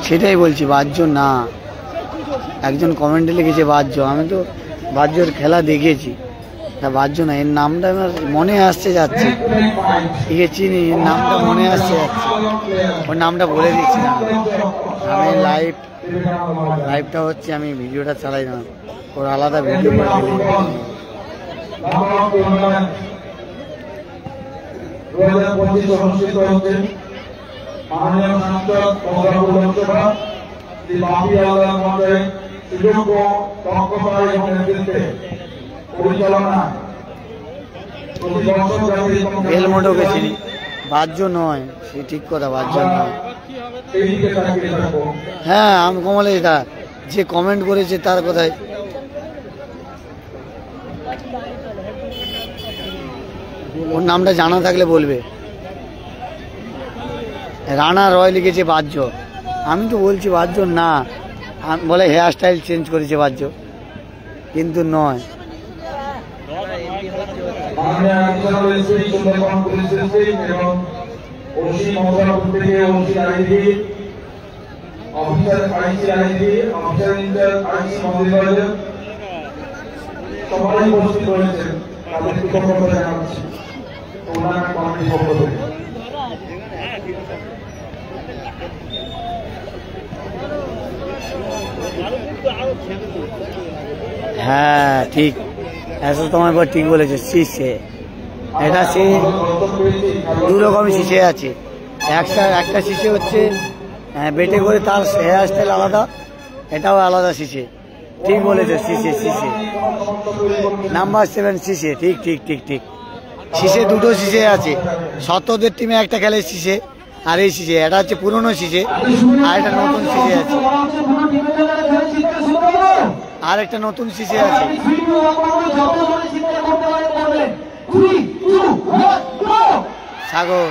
সেটাই বলছি, বাহ্য না। একজন কমেন্টে লিখেছে বাহ্য, আমি তো বাহ্যর খেলা দেখেছি, তা বাহ্য না। এর নামটা আমার মনে আসছে যাচ্ছে, একে চিনি, এর নামটা মনে আসছে যাচ্ছে, ওর নামটা বলে দিচ্ছি না। আমি লাইভটা হচ্ছে, আমি ভিডিওটা চালাই না, ওর আলাদা ভিডিও করে দিই। মাননীয় সাংসদ বঙ্গবন্ধু লোকসভা শ্রী বাপি হালদার মহোদয় সুযোগ্য দক্ষতা এবং নেতৃত্বে পরিচালনা প্রতি বছর বেলমোডোকে চিনি, বাহ্য নয়, সে ঠিক কথা, বাহ্য নয়। হ্যাঁ, আমি কমলে এটা যে কমেন্ট করেছে তার কথাই। ওর নামটা জানা থাকলে বলবে। রানা রয় লিখেছে বাহ্য, আমি তো বলছি বাহ্য না। বলে হেয়ার স্টাইল চেঞ্জ করেছে বাহ্য, কিন্তু নয়। সবাই উপস্থিত রয়েছেন, তাদের কৃতজ্ঞতা জানাচ্ছি। হ্যাঁ ঠিক, এসব তোমার পর ঠিক বলেছে। শিশে, এটা সে দু রকম শিশে আছে। একটা শিশে হচ্ছে বেটে করে, তার হেয়ার স্টাইল আলাদা, এটাও আলাদা শিশে। ঠিক বলেছে, শিশে নাম্বার 7 শিশে। ঠিক ঠিক ঠিক ঠিক, শিশে দুটো শিশে আছে। সত্তরদের টিমে একটা খেলে শিশে, আর এই শিশে, এটা হচ্ছে পুরনো শিশে, আর একটা নতুন শিশে আছে। আর একটা নতুন শিশে আছে। সাগর,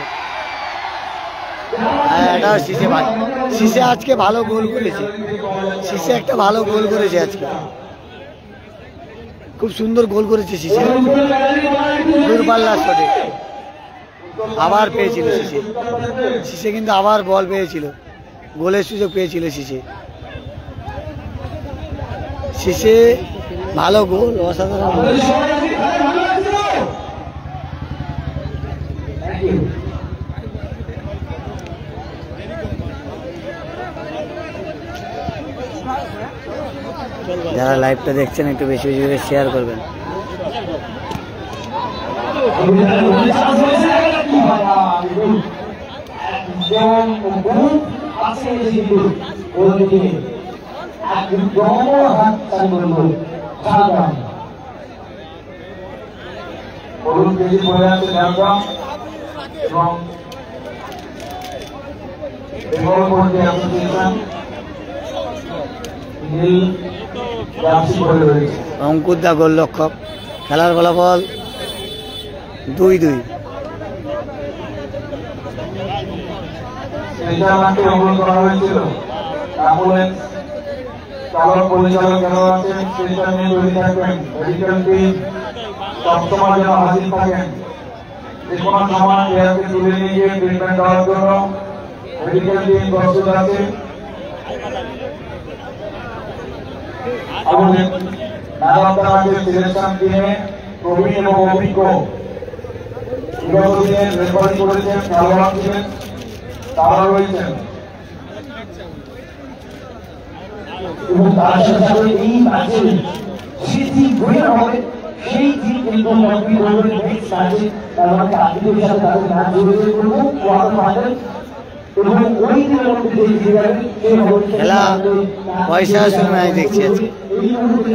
এটাও শিশে। ভাই শিশে আজকে ভালো গোল করেছে, শিশে একটা ভালো গোল করেছে আজকে, খুব সুন্দর গোল করেছে শিশে। দূরপাল্লার শটে আবার পেয়েছিল শিশে কিন্তু আবার বল পেয়েছিল, গোলের সুযোগ পেয়েছিল শিশে। শেষে ভালো গোল, অসাধারণ গোল। যারা লাইভটা দেখছেন একটু বেশি বেশি করে শেয়ার করবেন। অঙ্কুর দা গোলরক্ষক। খেলার ফলাফল 2-2। চালক পরিচালক কেন আছেন স্টেশন নিয়ে তৈরি থাকবেন। মেডিকেল টিম সবসময় যেন হাজির থাকেন। যে কোনো সময় প্লেয়ারকে তুলে নিয়ে গিয়ে ট্রিটমেন্ট দেওয়ার জন্য মেডিকেল টিম প্রস্তুত আছে। আমাদের ম্যান সিলেকশন টিমে প্রবীণ এবং অভিজ্ঞ বিগত দিনে রেফারি করেছেন, খেলোয়াড় ছিলেন, তারা রয়েছেন। এবং তার সাথে এই ম্যাচে যে টিম উইনার হবে সেই টিম কিন্তু মন্ত্রী বলবেন নেক্সট ম্যাচে তার মানে আজকের সাথে তাদের ম্যাচ জড়িয়ে করবো কোয়ার্টার ফাইনাল। এবং ওই দিনের মধ্যে যে জিতবে সেই হবে খেলা পয়সা আসলে ম্যাচ দেখছি আজকে।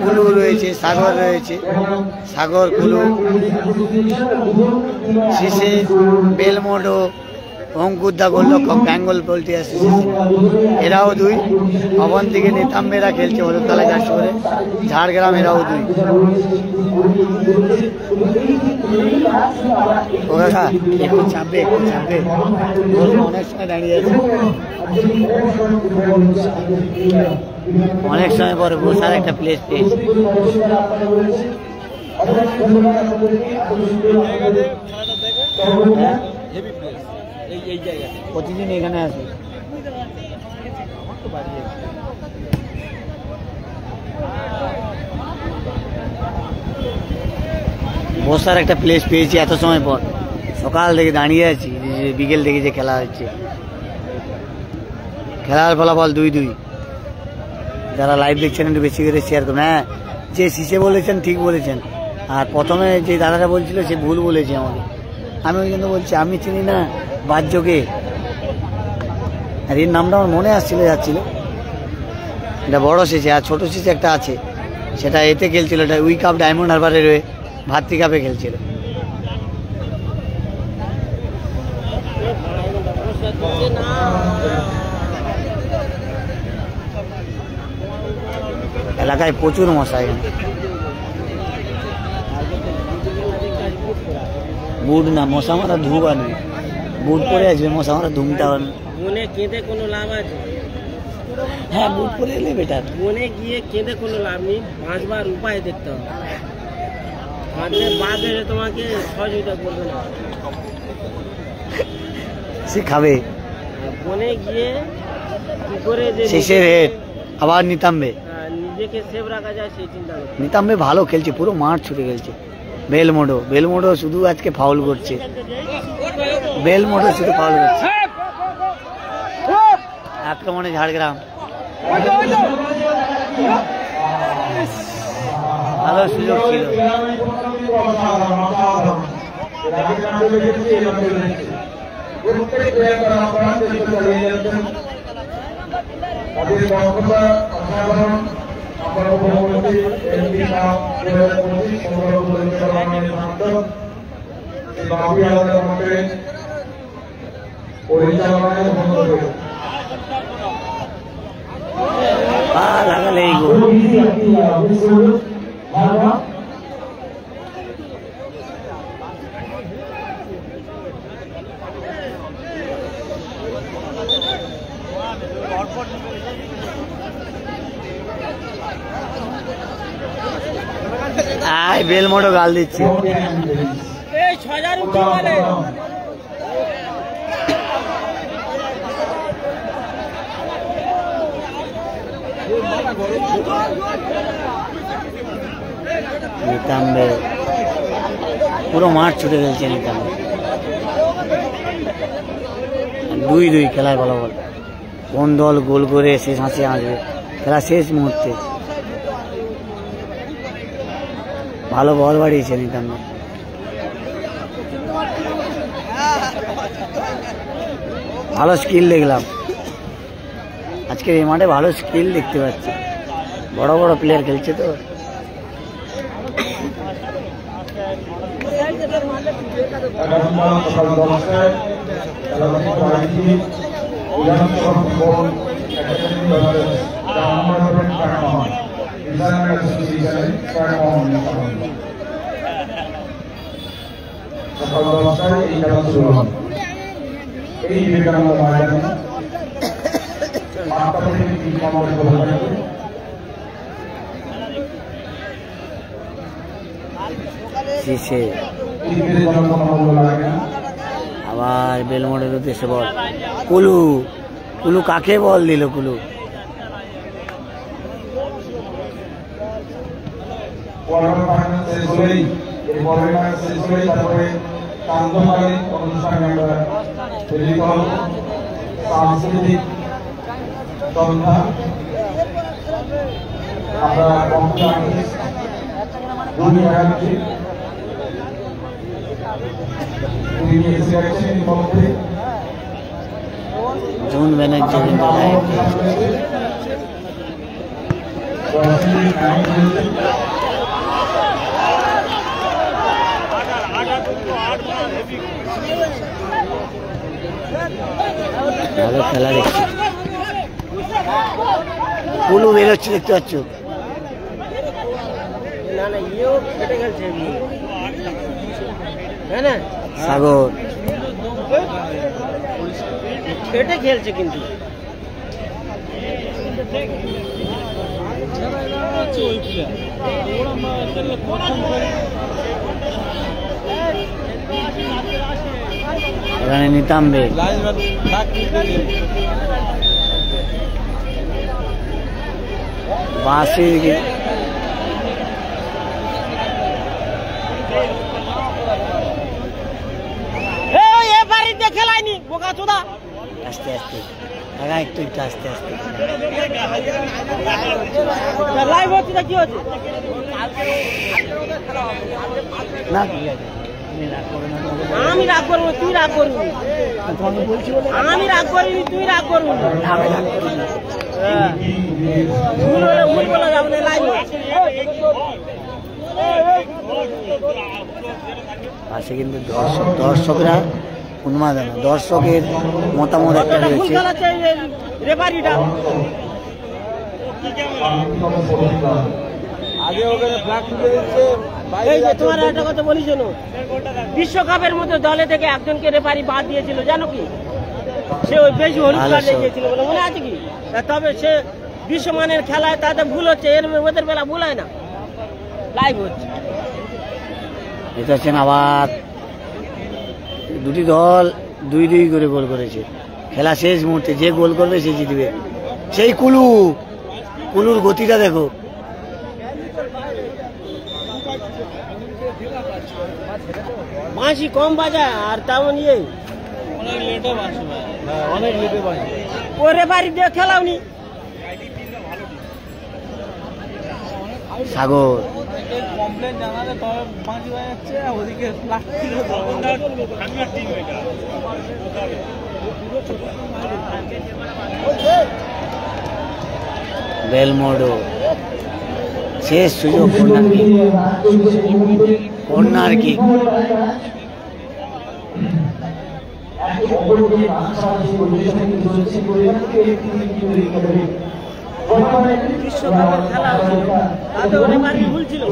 কুলু রয়েছে, সাগর রয়েছে, সাগর কুলু, শেষে বেলমোডো, অঙ্কুরদা গোলরক্ষক, বেঙ্গল পোল্ট্রি অ্যাসোসিয়েশন এরাও 2। ভবন থেকে নেতাম্বেরা খেলছে হলুদতলা জার্সি পরে, ঝাড়গ্রাম এরাও 2। ও কাকা একটু চাপবে, অনেক সময় দাঁড়িয়ে আছে, অনেক সময় পরে বসার একটা প্লেস পেয়েছে। প্রতিদিন এখানে আসে। বসার একটা প্লেস পেয়েছি এত সময় পর। সকাল থেকে দাঁড়িয়ে আছি, বিকেল থেকে যে খেলা হচ্ছে। খেলার ফলাফল 2-2। যারা লাইভ দেখছেন একটু বেশি করে শেয়ার করুন। হ্যাঁ, যে শিশে বলেছেন ঠিক বলেছেন, আর প্রথমে যে দাদাটা বলছিল সে ভুল বলেছে আমাকে। আমি ওই জন্য বলছি আমি চিনি না বাহ্যকে, আর এর নামটা আমার মনে আসছিল যাচ্ছিল। এটা বড় শিশে, আর ছোট শিশে একটা আছে, সেটা এতে খেলছিল, এটা উই কাপ ডায়মন্ড হারবারের হয়ে ভাতৃ কাপে খেলছিল। এলাকায় প্রচুর মশা। এখানে বুট না, মশা মারা ধূপ আনবে, বুট পরে আসবে, মশা মারা ধুমটা আনবে। মনে কেঁদে কোনো লাভ আছে? হ্যাঁ, বুট পরে এলে বেটার। মনে গিয়ে কেঁদে কোনো লাভ নেই, বাঁচবার উপায় দেখতে হবে। বাদ এলে তোমাকে সহযোগিতা করবে না, সে খাবে। মনে গিয়ে কি করে যে শেষের হেড আবার নিতাম্বে, নিজেকে সেভ রাখা যায় সেই চিন্তা করতে। নিতাম্বে ভালো খেলছে, পুরো মাঠ ছুটে খেলছে। বেলমোডো শুধু আজকে ফাউল করছে, বেলমোডো শুধু ফাউল করছে। আক্রমণে ঝাড়গ্রাম, ভালো সুযোগ ছিল। লাগালে এই গোল। আয় বেলমোডো গাল দিচ্ছে। এই ৬০০০ উঠি বলে নিতাম্বে পুরো মাঠ ছুটে গেছে নিতাম্বে। 2-2 খেলায় ফলাফল। কোন দল গোল করে শেষ হাসি আসবে, খেলা শেষ মুহূর্তে। ভালো বল বাড়িয়েছে নিতাম্বে। ভালো স্কিল দেখলাম আজকের এই মাঠে, ভালো স্কিল দেখতে পাচ্ছি। বড় বড় প্লেয়ার খেলছে তো। এই বিবেকানন্দ ময়দানে 5টা থেকে 3 নম্বর গোল করে শেষে আবার বেলমোড়ের উদ্দেশ্যে বল। কুলু, কুলু কাকে বল দিল? কুলু সাংস্কৃতিক সন্ধ্যা আমরা জুন ব্যানার্জি ভালো খেলা দেখছি। কুলু বেরোচ্ছে দেখতে পাচ্ছ। সাগর কেটে খেলছে কিন্তু এখানে নিতাম্বে বাসে খেলায়নি বোকা চোদা। আস্তে আস্তে একটু একটু আস্তে আস্তে। লাইভ হচ্ছে না, কি হচ্ছে? না আমি রাগ করবো, তুই রাগ করবি। আমি রাগ করিনি, তুই রাগ করবি। ভুল হলে ভুল বলা যাবে না, লাইভ হচ্ছে। পাশে কিন্তু দর্শকরা উন্মাদনা, দর্শকের মতামত একটা রয়েছে। রেফারিটা তোমার একটা কথা বলি শোনো, বিশ্বকাপের মতো দলে থেকে একজনকে রেফারি বাদ দিয়েছিল জানো কি? সে ওই বেশি হলুদ কার্ড দেখিয়েছিল বলে মনে আছে কি? তবে সে বিশ্বমানের খেলায় তাদের ভুল হচ্ছে, এর ওদের বেলা ভুল হয় না। লাইভ হচ্ছে। এটা হচ্ছেন আবার দুটি দল 2-2 করে গোল করেছে। খেলা শেষ মুহূর্তে যে গোল করবে সে জিতবে। সেই কুলু, কুলুর গতিটা দেখো। বাঁশি কম বাজায় আর তেমন ইয়ে ও রেফারি দিয়ে খেলাওনি। সাগর বেলমোড়ো শেষ সুযোগ, কর্নার কিক। বিশ্বকাপের খেলা তাতে রেফারি ভুল ছিল।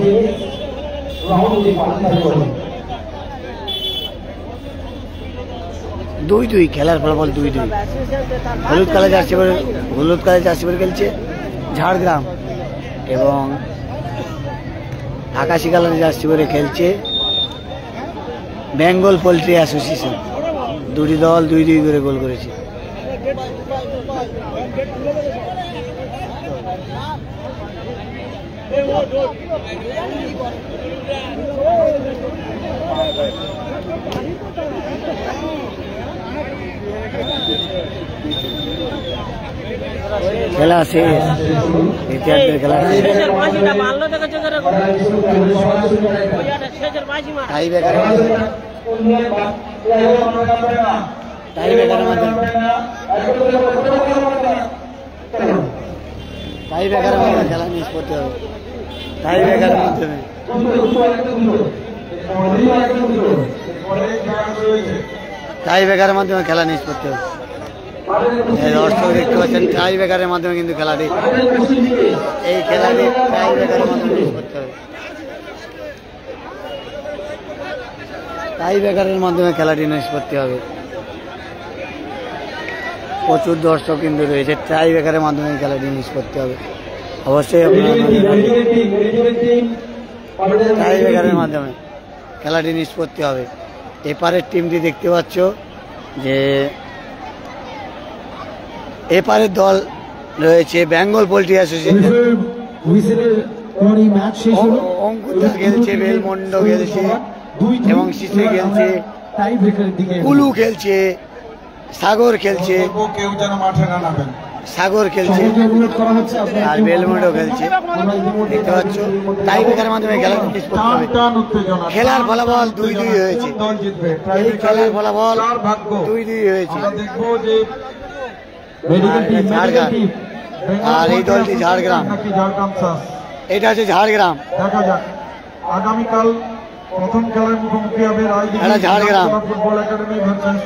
2-2 খেলার ফলাফল 2-2। হলুদ কালার জার্সি পরে খেলছে ঝাড়গ্রাম এবং আকাশি কালার জার্সি পরে খেলছে বেঙ্গল পোল্ট্রি অ্যাসোসিয়েশন। দুটি দল 2-2 করে গোল করেছে। খেলা শেষ, দ্বিতীয়ার্ধের খেলা শেষ। শেষের বাঁশিটা মারলো দেখেছো তো এরকম? শেষের বাঁশি মার টাই ব্রেকারের মাধ্যমে টাই ব্রেকারের মাধ্যমে টাই ব্রেকারের মাধ্যমে খেলা নিষ্পত্তি হবে। টাই ব্রেকারের মাধ্যমে টাই ব্রেকারের মাধ্যমে খেলা নিষ্পত্তি হবে। দর্শক দেখতে পাচ্ছেন টাই ব্রেকারের মাধ্যমে কিন্তু খেলাটি, এই খেলাটি টাই ব্রেকারের মাধ্যমে নিষ্পত্তি হবে। টাই ব্রেকারের মাধ্যমে খেলাটি নিষ্পত্তি হবে। প্রচুর দর্শক কিন্তু রয়েছে, টাই ব্রেকারের মাধ্যমে খেলাটি নিষ্পত্তি হবে। অবশ্যই টাই ব্রেকারের মাধ্যমে খেলাটি নিষ্পত্তি হবে। এপারের টিমটি দেখতে পাচ্ছ যে এপারের দল রয়েছে বেঙ্গল পোল্ট্রি অ্যাসোসিয়েশন, অঙ্কুর খেলছে, বেলমন্ড খেলছে এবং শিশে খেলছে, কুলু খেলছে, সাগর খেলছে, সাগর খেলছে আর বেলমন্ড খেলছে। দেখতে পাচ্ছ টাই ব্রেকারের মাধ্যমে খেলাটি নিষ্পত্তি হবে। খেলার ফলাফল 2-2 হয়েছে। এই খেলার ফলাফল 2-2 হয়েছে। ঝাড়গ্রাম আর এই দলটি ঝাড়গ্রাম, এটা হচ্ছে ঝাড়গ্রাম। দেখা যাক আগামীকাল প্রথম খেলার মুখোমুখি হবে এটা Jhargram, football academy versus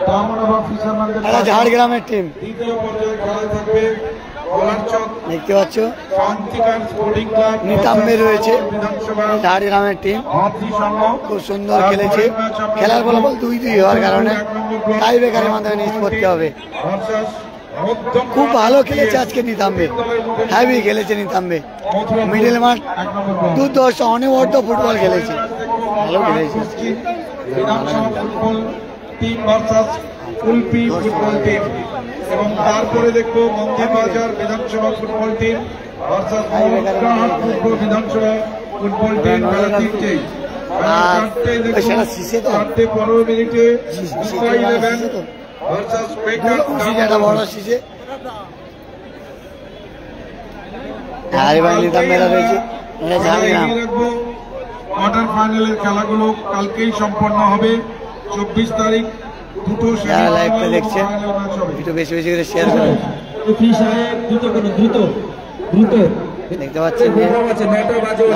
Damodar ফিশারম্যানদের। এটা ঝাড়গ্রামের টিম। দ্বিতীয় পর্যায়ে খেলায় থাকবে গোলারচক দেখতে পাচ্ছ শান্তিকার স্পোর্টিং ক্লাব নিতাম্বে রয়েছে, বিধানসভা ঝাড়গ্রামের টিম। হাতি সংঘ। খুব সুন্দর খেলেছে। খেলার ফলাফল 2-2 হওয়ার কারণে টাই ব্রেকারের মাধ্যমে নিষ্পত্তি হবে। ভার্সেস মধ্যম খুব ভালো খেলেছে আজকে নিতাম্বে, হ্যাভি খেলেছে নিতাম্বে। মিডল মাঠ দুর্ধর্ষ অনবদ্য ফুটবল খেলেছে, ভালো খেলেছে। Bidhansabha football team versus Ulpi football team, এবং তারপরে দেখবো Mandirbazar Bidhansabha football team versus Moulvibazar football Bidhansabha football team. বেলা 3টে, আর সেটা শিশে তো 4:15 মিনিটে শিশে তো ভার্সেস বেকার একটা বড় শিশে। আর এবার নিতাম্বেরা রয়েছে, এটা ঝাড়গ্রাম। কোয়ার্টার ফাইনালের খেলাগুলো কালকেই সম্পন্ন হবে। 24 তারিখ দুটো যারা লাইভটা দেখছেন একটু বেশি বেশি করে শেয়ার করুন। দেখতে পাচ্ছেন যে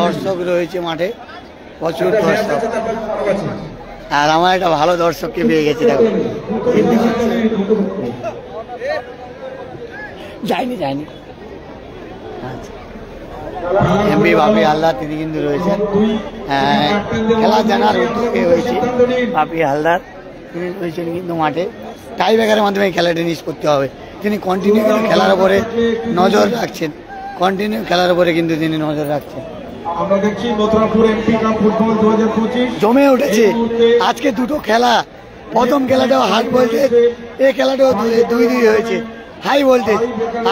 দর্শক রয়েছে মাঠে, প্রচুর দর্শক। আর আমার একটা ভালো দর্শককে পেয়ে গেছে, দেখো যায়নি যায়নি। আচ্ছা, এমপি বাপি হালদার তিনি কিন্তু রয়েছেন, খেলা জানার উদ্যোগে হয়েছে। বাপি হালদার তিনি রয়েছেন কিন্তু মাঠে। টাই ব্রেকারের মাধ্যমে খেলাটি নিষ্পত্তি হবে। তিনি কন্টিনিউ খেলার উপরে নজর রাখছেন, কন্টিনিউ খেলার উপরে কিন্তু তিনি নজর রাখছেন। আমরা দেখছি মথুরাপুর এমপি কাপ ফুটবল 2025 জমে উঠেছে আজকে দুটো খেলা। প্রথম খেলাটাও হাই ভোল্টেজ, এই খেলাটাও 2-2 হয়েছে হাই ভোল্টেজ।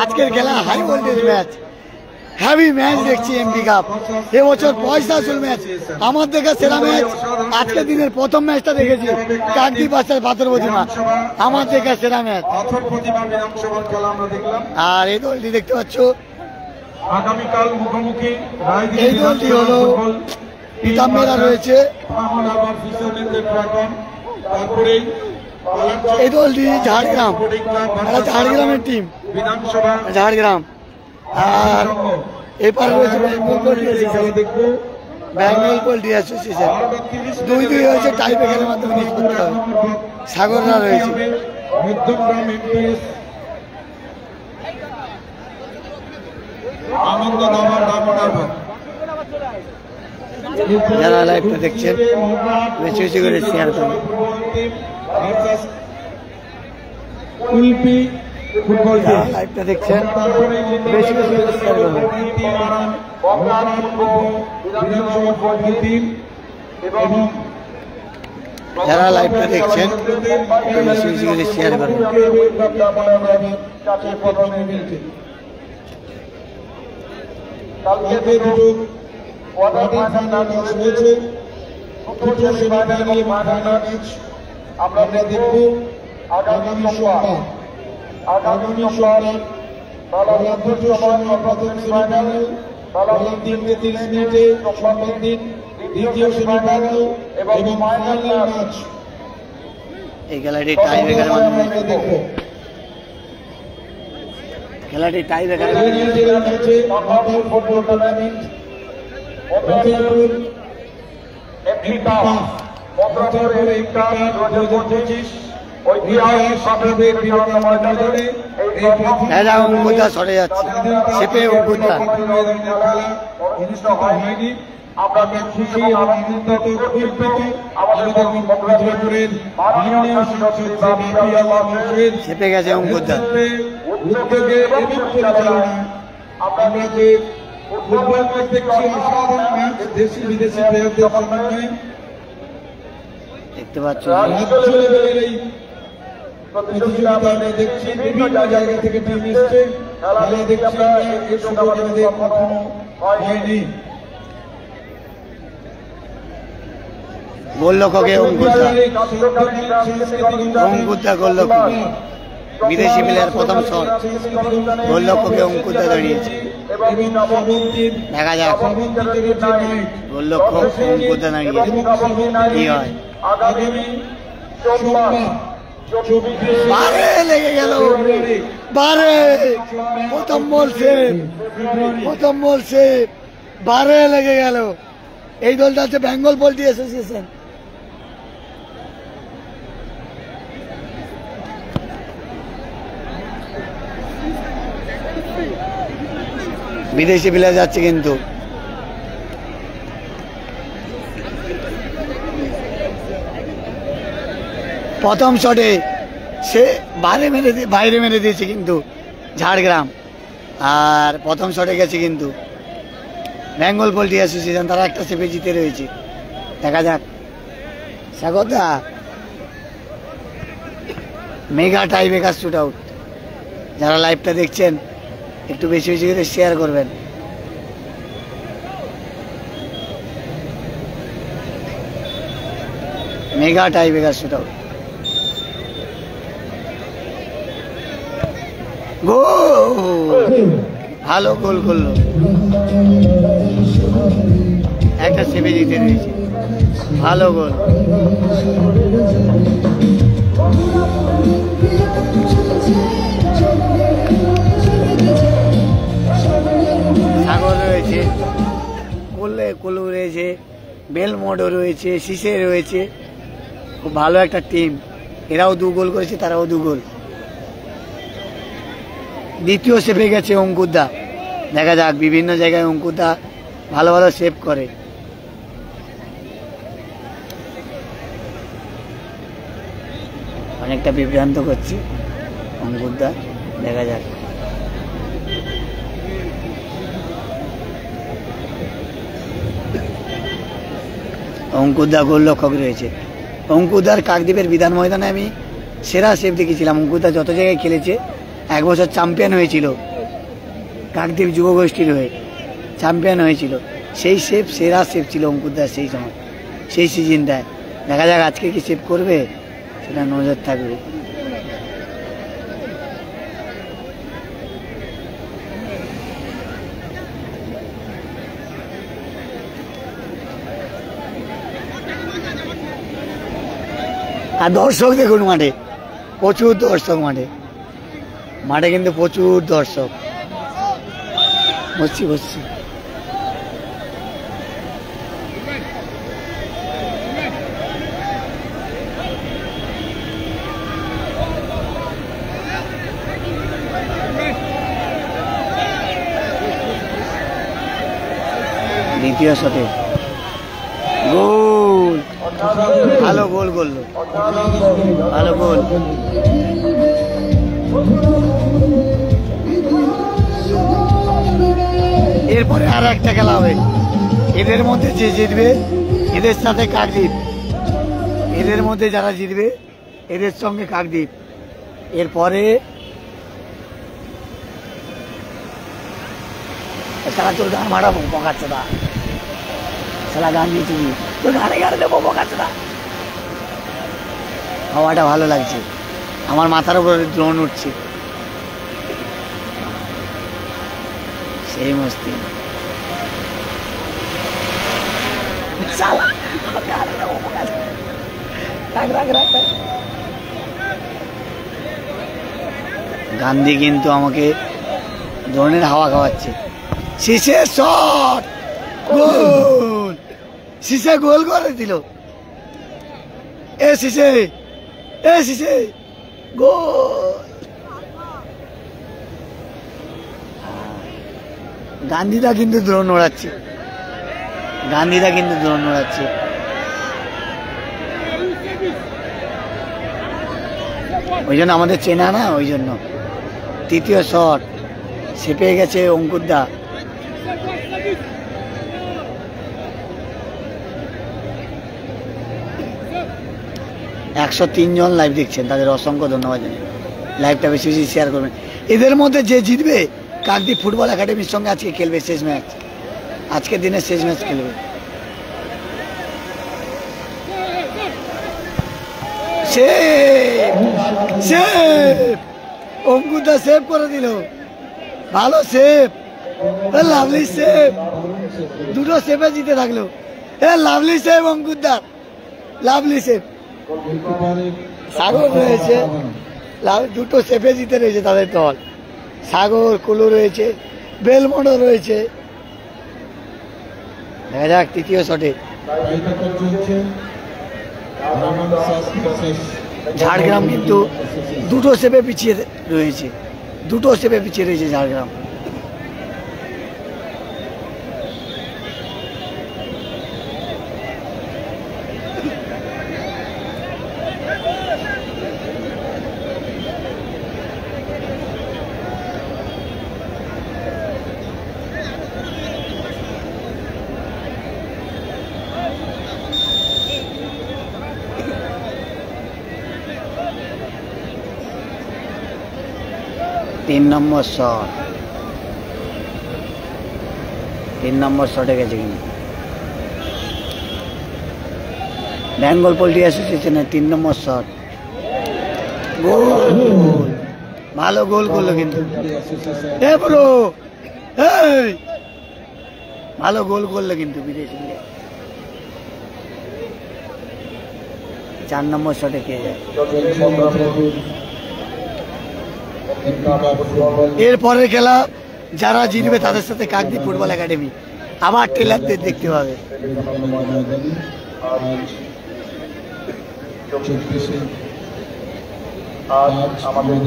আজকের খেলা high voltage match, heavy match দেখছি এমপি কাপ। এবছর পয়সা আসল ম্যাচ, আমার দেখা সেরা ম্যাচ আজকের দিনের প্রথম ম্যাচটা দেখেছি, কাকদ্বীপ বাচ্চার পাথর প্রতিমা, আমার দেখা সেরা ম্যাচ। পাথর প্রতিমা বিধানসভার খেলা আমরা দেখলাম। আর এই দলটি দেখতে পাচ্ছ, আগামীকাল মুখোমুখি রায়দিঘি এই দলটি হলো নিতাম্বেরা রয়েছে, আবার ফিশারম্যানদের ড্রাগন। তারপরেই এই দলটি ঝাড়গ্রাম, এটা ঝাড়গ্রামের টিম, বিধানসভা ঝাড়গ্রাম। আর এপারে রয়েছে বেঙ্গল পোল্ট্রি অ্যাসোসিয়েশন, দেখবো বেঙ্গল পোল্ট্রি অ্যাসোসিয়েশন। 2-2 হয়েছে, টাই ব্রেকারের মাধ্যমে নিষ্পত্তি হবে। সাগররা রয়েছে, মধ্যমগ্রাম এমপিএস আনন্দ দাবার দামোদর। যারা লাইভটা দেখছেন বেশি বেশি করে শেয়ার করুন। উলপি ফুটবল টিম, যারা লাইভটা দেখছেন তারপরে বেশি বেশি করে শেয়ার করবেন। বিধানসভা ফুটবল টিম এবং যারা লাইভটা দেখছেন বেশি বেশি করে শেয়ার করবেন। কালকে দুটো কোয়ার্টার ফাইনাল ম্যাচ রয়েছে, দুটো সেমিফাইনাল এবং ফাইনাল ম্যাচ আমরা দেখব আগামী সোমবার। বেলা 2টোর সময় প্রথম সেমিফাইনাল, বেলা 3:30 মিনিটে সোমবার দিন দ্বিতীয় সেমিফাইনাল এবং ফাইনাল ম্যাচ। এই খেলাটি টাই ব্রেকারের মাধ্যমে দেখব। খেলাটি টাই ব্রেকারের ম্যাচে knockout football tournament Mathurapur MP cup 2025 ঐতিহাসিক সাফল্যের বিরোধী ময়দানে অঙ্কুদা সরে যাচ্ছে, চেপে অঙ্কুদা। অনুষ্ঠিত হয়নি। আমরা খুশি এবং আনন্দিত গর্বিত আমাদের মথুরাপুরের মাননীয় সংসদ চেপে গেছে অঙ্কুদা। উদ্যোগে এবং পরিচালনায় আমরা যে ফুটবল ম্যাচ দেখছি, অসাধারণ ম্যাচ, দেশি বিদেশি প্লেয়ারদের সমন্বয়ে দেখতে পাচ্ছ রাজ্য লেভেলের এই প্রতিযোগিতা আমরা দেখছি। বিভিন্ন জায়গা থেকে টিম এসছে, খেলা দেখছি আমরা, এই সুযোগ আমাদের কখনো হয়নি। গোলরক্ষকে অঙ্কুদা, অঙ্কুদা গোলরক্ষক, বিদেশি প্লেয়ার প্রথম শট, গোলরক্ষকে অঙ্কুদা দাঁড়িয়েছে। দেখা যাক গোলরক্ষক অঙ্কুদা দাঁড়িয়েছে কি হয়। বারে লেগে গেল, বারে প্রথম বলছে বারে লেগে গেল। এই দলটা হচ্ছে বেঙ্গল পোল্ট্রি অ্যাসোসিয়েশন। বিদেশি প্লেয়ার যাচ্ছে কিন্তু প্রথম শটে সে বাইরে মেরে দিয়েছে কিন্তু ঝাড়গ্রাম, আর প্রথম শটে গেছে কিন্তু বেঙ্গল পোল্ট্রি অ্যাসোসিয়েশন। তারা একটা সেপে জিতে রয়েছে। দেখা যাক স্বাগতা mega tie breaker shoot out. যারা লাইভটা দেখছেন একটু বেশি বেশি করে শেয়ার করবেন। Mega tie breaker shoot out. Goal, ভালো গোল করলো, একটা সেভে জিতে রয়েছে, ভালো গোল। সাগর রয়েছে, কলু রয়েছে, বেলমোডও রয়েছে, শিশে রয়েছে। খুব ভালো একটা টিম। এরাও 2 গোল করেছে, তারাও 2 গোল। দ্বিতীয় সেভে গেছে অঙ্কুদা। দেখা যাক, বিভিন্ন জায়গায় অঙ্কুদা ভালো ভালো সেভ করে। অনেকটা বিভ্রান্ত করছে অঙ্কুদা, দেখা যাক। অঙ্কুদা গোলরক্ষক রয়েছে। অঙ্কুদার কাকদ্বীপের বিধান ময়দানে আমি সেরা সেভ দেখেছিলাম। অঙ্কুদা যত জায়গায় খেলেছে, 1 বছর চ্যাম্পিয়ন হয়েছিল, কাকদ্বীপ যুবগোষ্ঠীর হয়ে চ্যাম্পিয়ন হয়েছিল। সেই সেভ সেরা সেভ ছিল অঙ্কুদার সেই সময়, সেই সিজনটায়। দেখা যাক আজকে কি সেভ করবে, সেটা নজর থাকবে। আর দর্শক দেখুন মাঠে, প্রচুর দর্শক মাঠে কিন্তু প্রচুর দর্শক। বসছি দ্বিতীয় শটে গোল, ভালো গোল করলো, ভালো গোল। এরপরে আর একটা খেলা হবে, এদের মধ্যে যে জিতবে, এদের সাথে কাকদ্বীপ, এদের মধ্যে যারা জিতবে এদের সঙ্গে কাকদ্বীপ। এরপরে সারা তোর গান মারাবো বকাচ্ছে দা, সারা গান দিয়ে তুমি তোর গানে গানে দেবো বকাচ্ছে দা। হাওয়াটা ভালো লাগছে, আমার মাথার উপরে ড্রোন উঠছে, সেই মস্তি। গান্ধী কিন্তু আমাকে ড্রোনের হাওয়া খাওয়াচ্ছে। শীষে শট, গোল, শীষে গোল করে দিল। এ শীষে, এ শীষে গোল। গান্ধীদা কিন্তু দ্রোণ ওড়াচ্ছে, গান্ধীদা কিন্তু দ্রোণ ওড়াচ্ছে। ওই জন্য আমাদের চেনা না, ওই জন্য। তৃতীয় শট সে পেয়ে গেছে অঙ্কুরদা। একশো 3 জন লাইভ দেখছেন, তাদের অসংখ্য ধন্যবাদ জানাই। লাইভটা বেশি বেশি শেয়ার করবেন। এদের মধ্যে যে জিতবে কাকদ্বীপ ফুটবল একাডেমির সঙ্গে আজকে খেলবে শেষ ম্যাচ, আজকের দিনে শেষ ম্যাচ খেলবে। অঙ্কুরদা সেভ করে দিল, ভালো সেভ, লাভলি সেভ, দুটো সেভে জিতে থাকলো। লাভলি সেভ অঙ্কুরদা, লাভলি সেভ। সাগর রয়েছে, দুটো সেভে জিতে রয়েছে তাদের দল। সাগর, কুলু রয়েছে, বেলমোড়ো রয়েছে। দেখা যাক তৃতীয় শটে। ঝাড়গ্রাম কিন্তু দুটো সেভে পিছিয়ে রয়েছে, দুটো সেভে পিছিয়ে রয়েছে ঝাড়গ্রাম। তিন নম্বর শট, 3 নম্বর শটে গেছে কিন্তু বেঙ্গল পোল্ট্রি অ্যাসোসিয়েশনের 3 নম্বর শট। গোল, ভালো গোল করলো কিন্তু, ভালো গোল করলো কিন্তু বিদেশি। 4 নম্বর শটে কে যায়। এরপরের খেলা যারা জিতবে তাদের সাথে কাকদ্বীপ ফুটবল একাডেমি আবার টেলারদের দেখতে পাবে।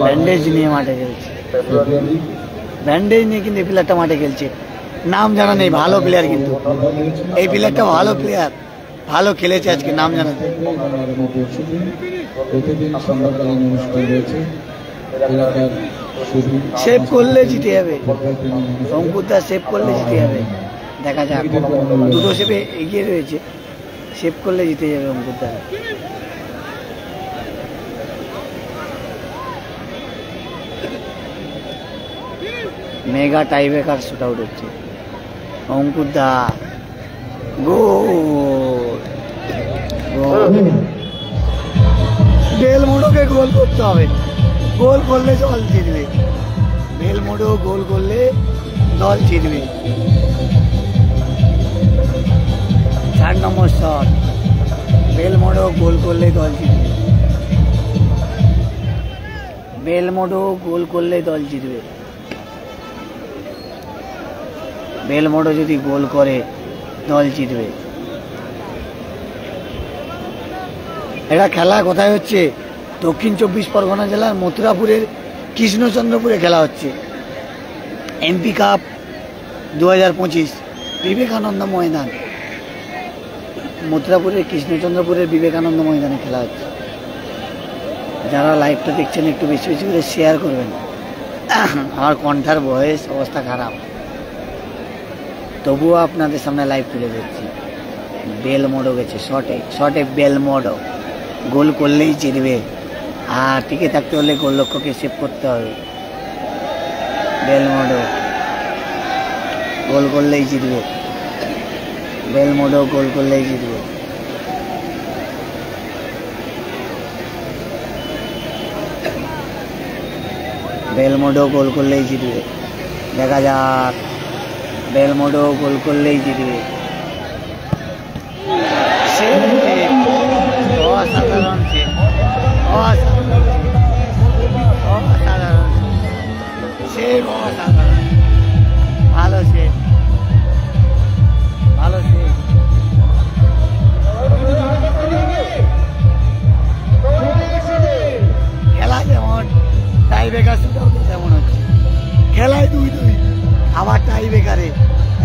ব্যান্ডেজ নিয়ে মাঠে খেলছে, ব্যান্ডেজ নিয়ে কিন্তু এই প্লেয়ারটা মাঠে খেলছে। নাম জানা নেই, ভালো প্লেয়ার কিন্তু এই প্লেয়ারটা, ভালো প্লেয়ার, ভালো খেলেছে আজকে, নাম জানা নেই। সেভ করলে জিতে যাবে, অঙ্কুরদা সেভ করলে জিতে যাবে। দেখা যাক, দুটো সেভে এগিয়ে রয়েছে, সেভ করলে জিতে যাবে অঙ্কুরদা। মেগা টাইব্রেকার শুট আউট হচ্ছে। অঙ্কুরদা গোল, বেলমোড়োকে গোল করতে হবে, গোল করলে দল জিতবে। বেলমোড়ো গোল করলে দল জিতবে। 4 নম্বর শট, বেলমোড়ো গোল করলে দল জিতবে। বেলমোড়ো গোল করলে দল জিতবে। বেলমোড়ো যদি গোল করে দল জিতবে। এটা খেলা কোথায় হচ্ছে? দক্ষিণ 24 পরগনা জেলার মথুরাপুরের কৃষ্ণচন্দ্রপুরে খেলা হচ্ছে। এমপি কাপ 2025 বিবেকানন্দ ময়দান, মথুরাপুরের কৃষ্ণচন্দ্রপুরের বিবেকানন্দ ময়দানে খেলা হচ্ছে। যারা লাইভটা দেখছেন একটু বেশি বেশি করে শেয়ার করবেন। আমার কণ্ঠার বয়স অবস্থা খারাপ, তবুও আপনাদের সামনে লাইভ তুলে দিচ্ছি। বেলমোড়ো গেছে শটে, শটে বেলমোড়ো গোল করলেই জিতবে। আর টিকে থাকতে হলে গোলরক্ষককে সেভ করতে হবে। বেলমোড়ো গোল করলেই জিতবে, বেলমোডো গোল করলেই জিতবে। বেলমোডো গোল করলেই জিতবে, দেখা যাক। বেলমোডো গোল করলেই জিতবে। অসাধারণ, অসাধারণ, সে অসাধারণ, ভালো সে, ভালো সে। খেলা যেমন টাই ব্রেকার সেটাও তো তেমন হচ্ছে। খেলায় 2-2, আবার টাই ব্রেকারে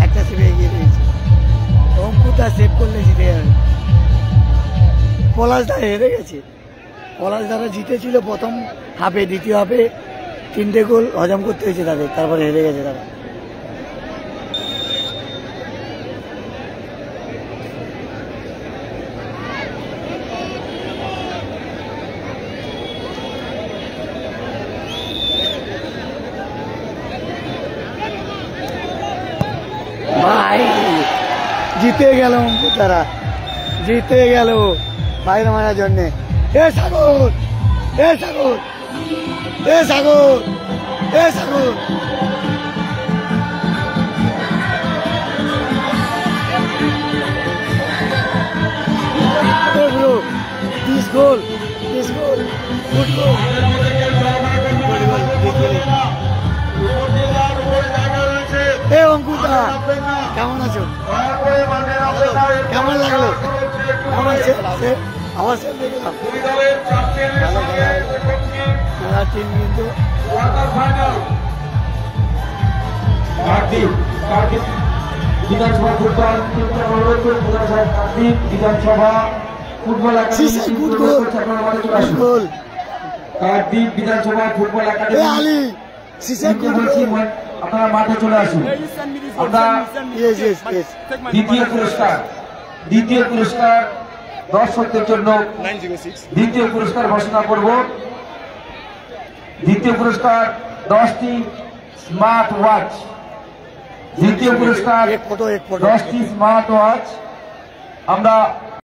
একটা সেভে এগিয়ে রয়েছে। অঙ্কুতা সেভ করলে জিতে যাবে। পলাশদা হেরে গেছে। পলাশদারা জিতেছিল প্রথম হাফে, দ্বিতীয় হাফে 3টে গোল হজম করতে হয়েছে তাদের, তারপরে হেরে গেছে তারা। ভাই জিতে গেল তারা, জিতে গেল বাইরে মারার জন্যে। এ সাগর, এ সাগর, এ সাগর, এ সাগর। This goal, this goal, good goal. এ অঙ্কুতা কেমন আছো? কেমন লাগলো? আমার সে দেখলাম ভালো টিম কিন্তু বিধানসভা ফুটবল কার্তিক বিধানসভা ফুটবল একাডেমি আপনারা মাঠে চলে আসুন। আমরা দ্বিতীয় পুরস্কার দর্শকদের জন্য দ্বিতীয় পুরস্কার ঘোষণা করব। দ্বিতীয় পুরস্কার 10টি স্মার্ট ওয়াচ। দ্বিতীয় পুরস্কার 10টি স্মার্ট ওয়াচ আমরা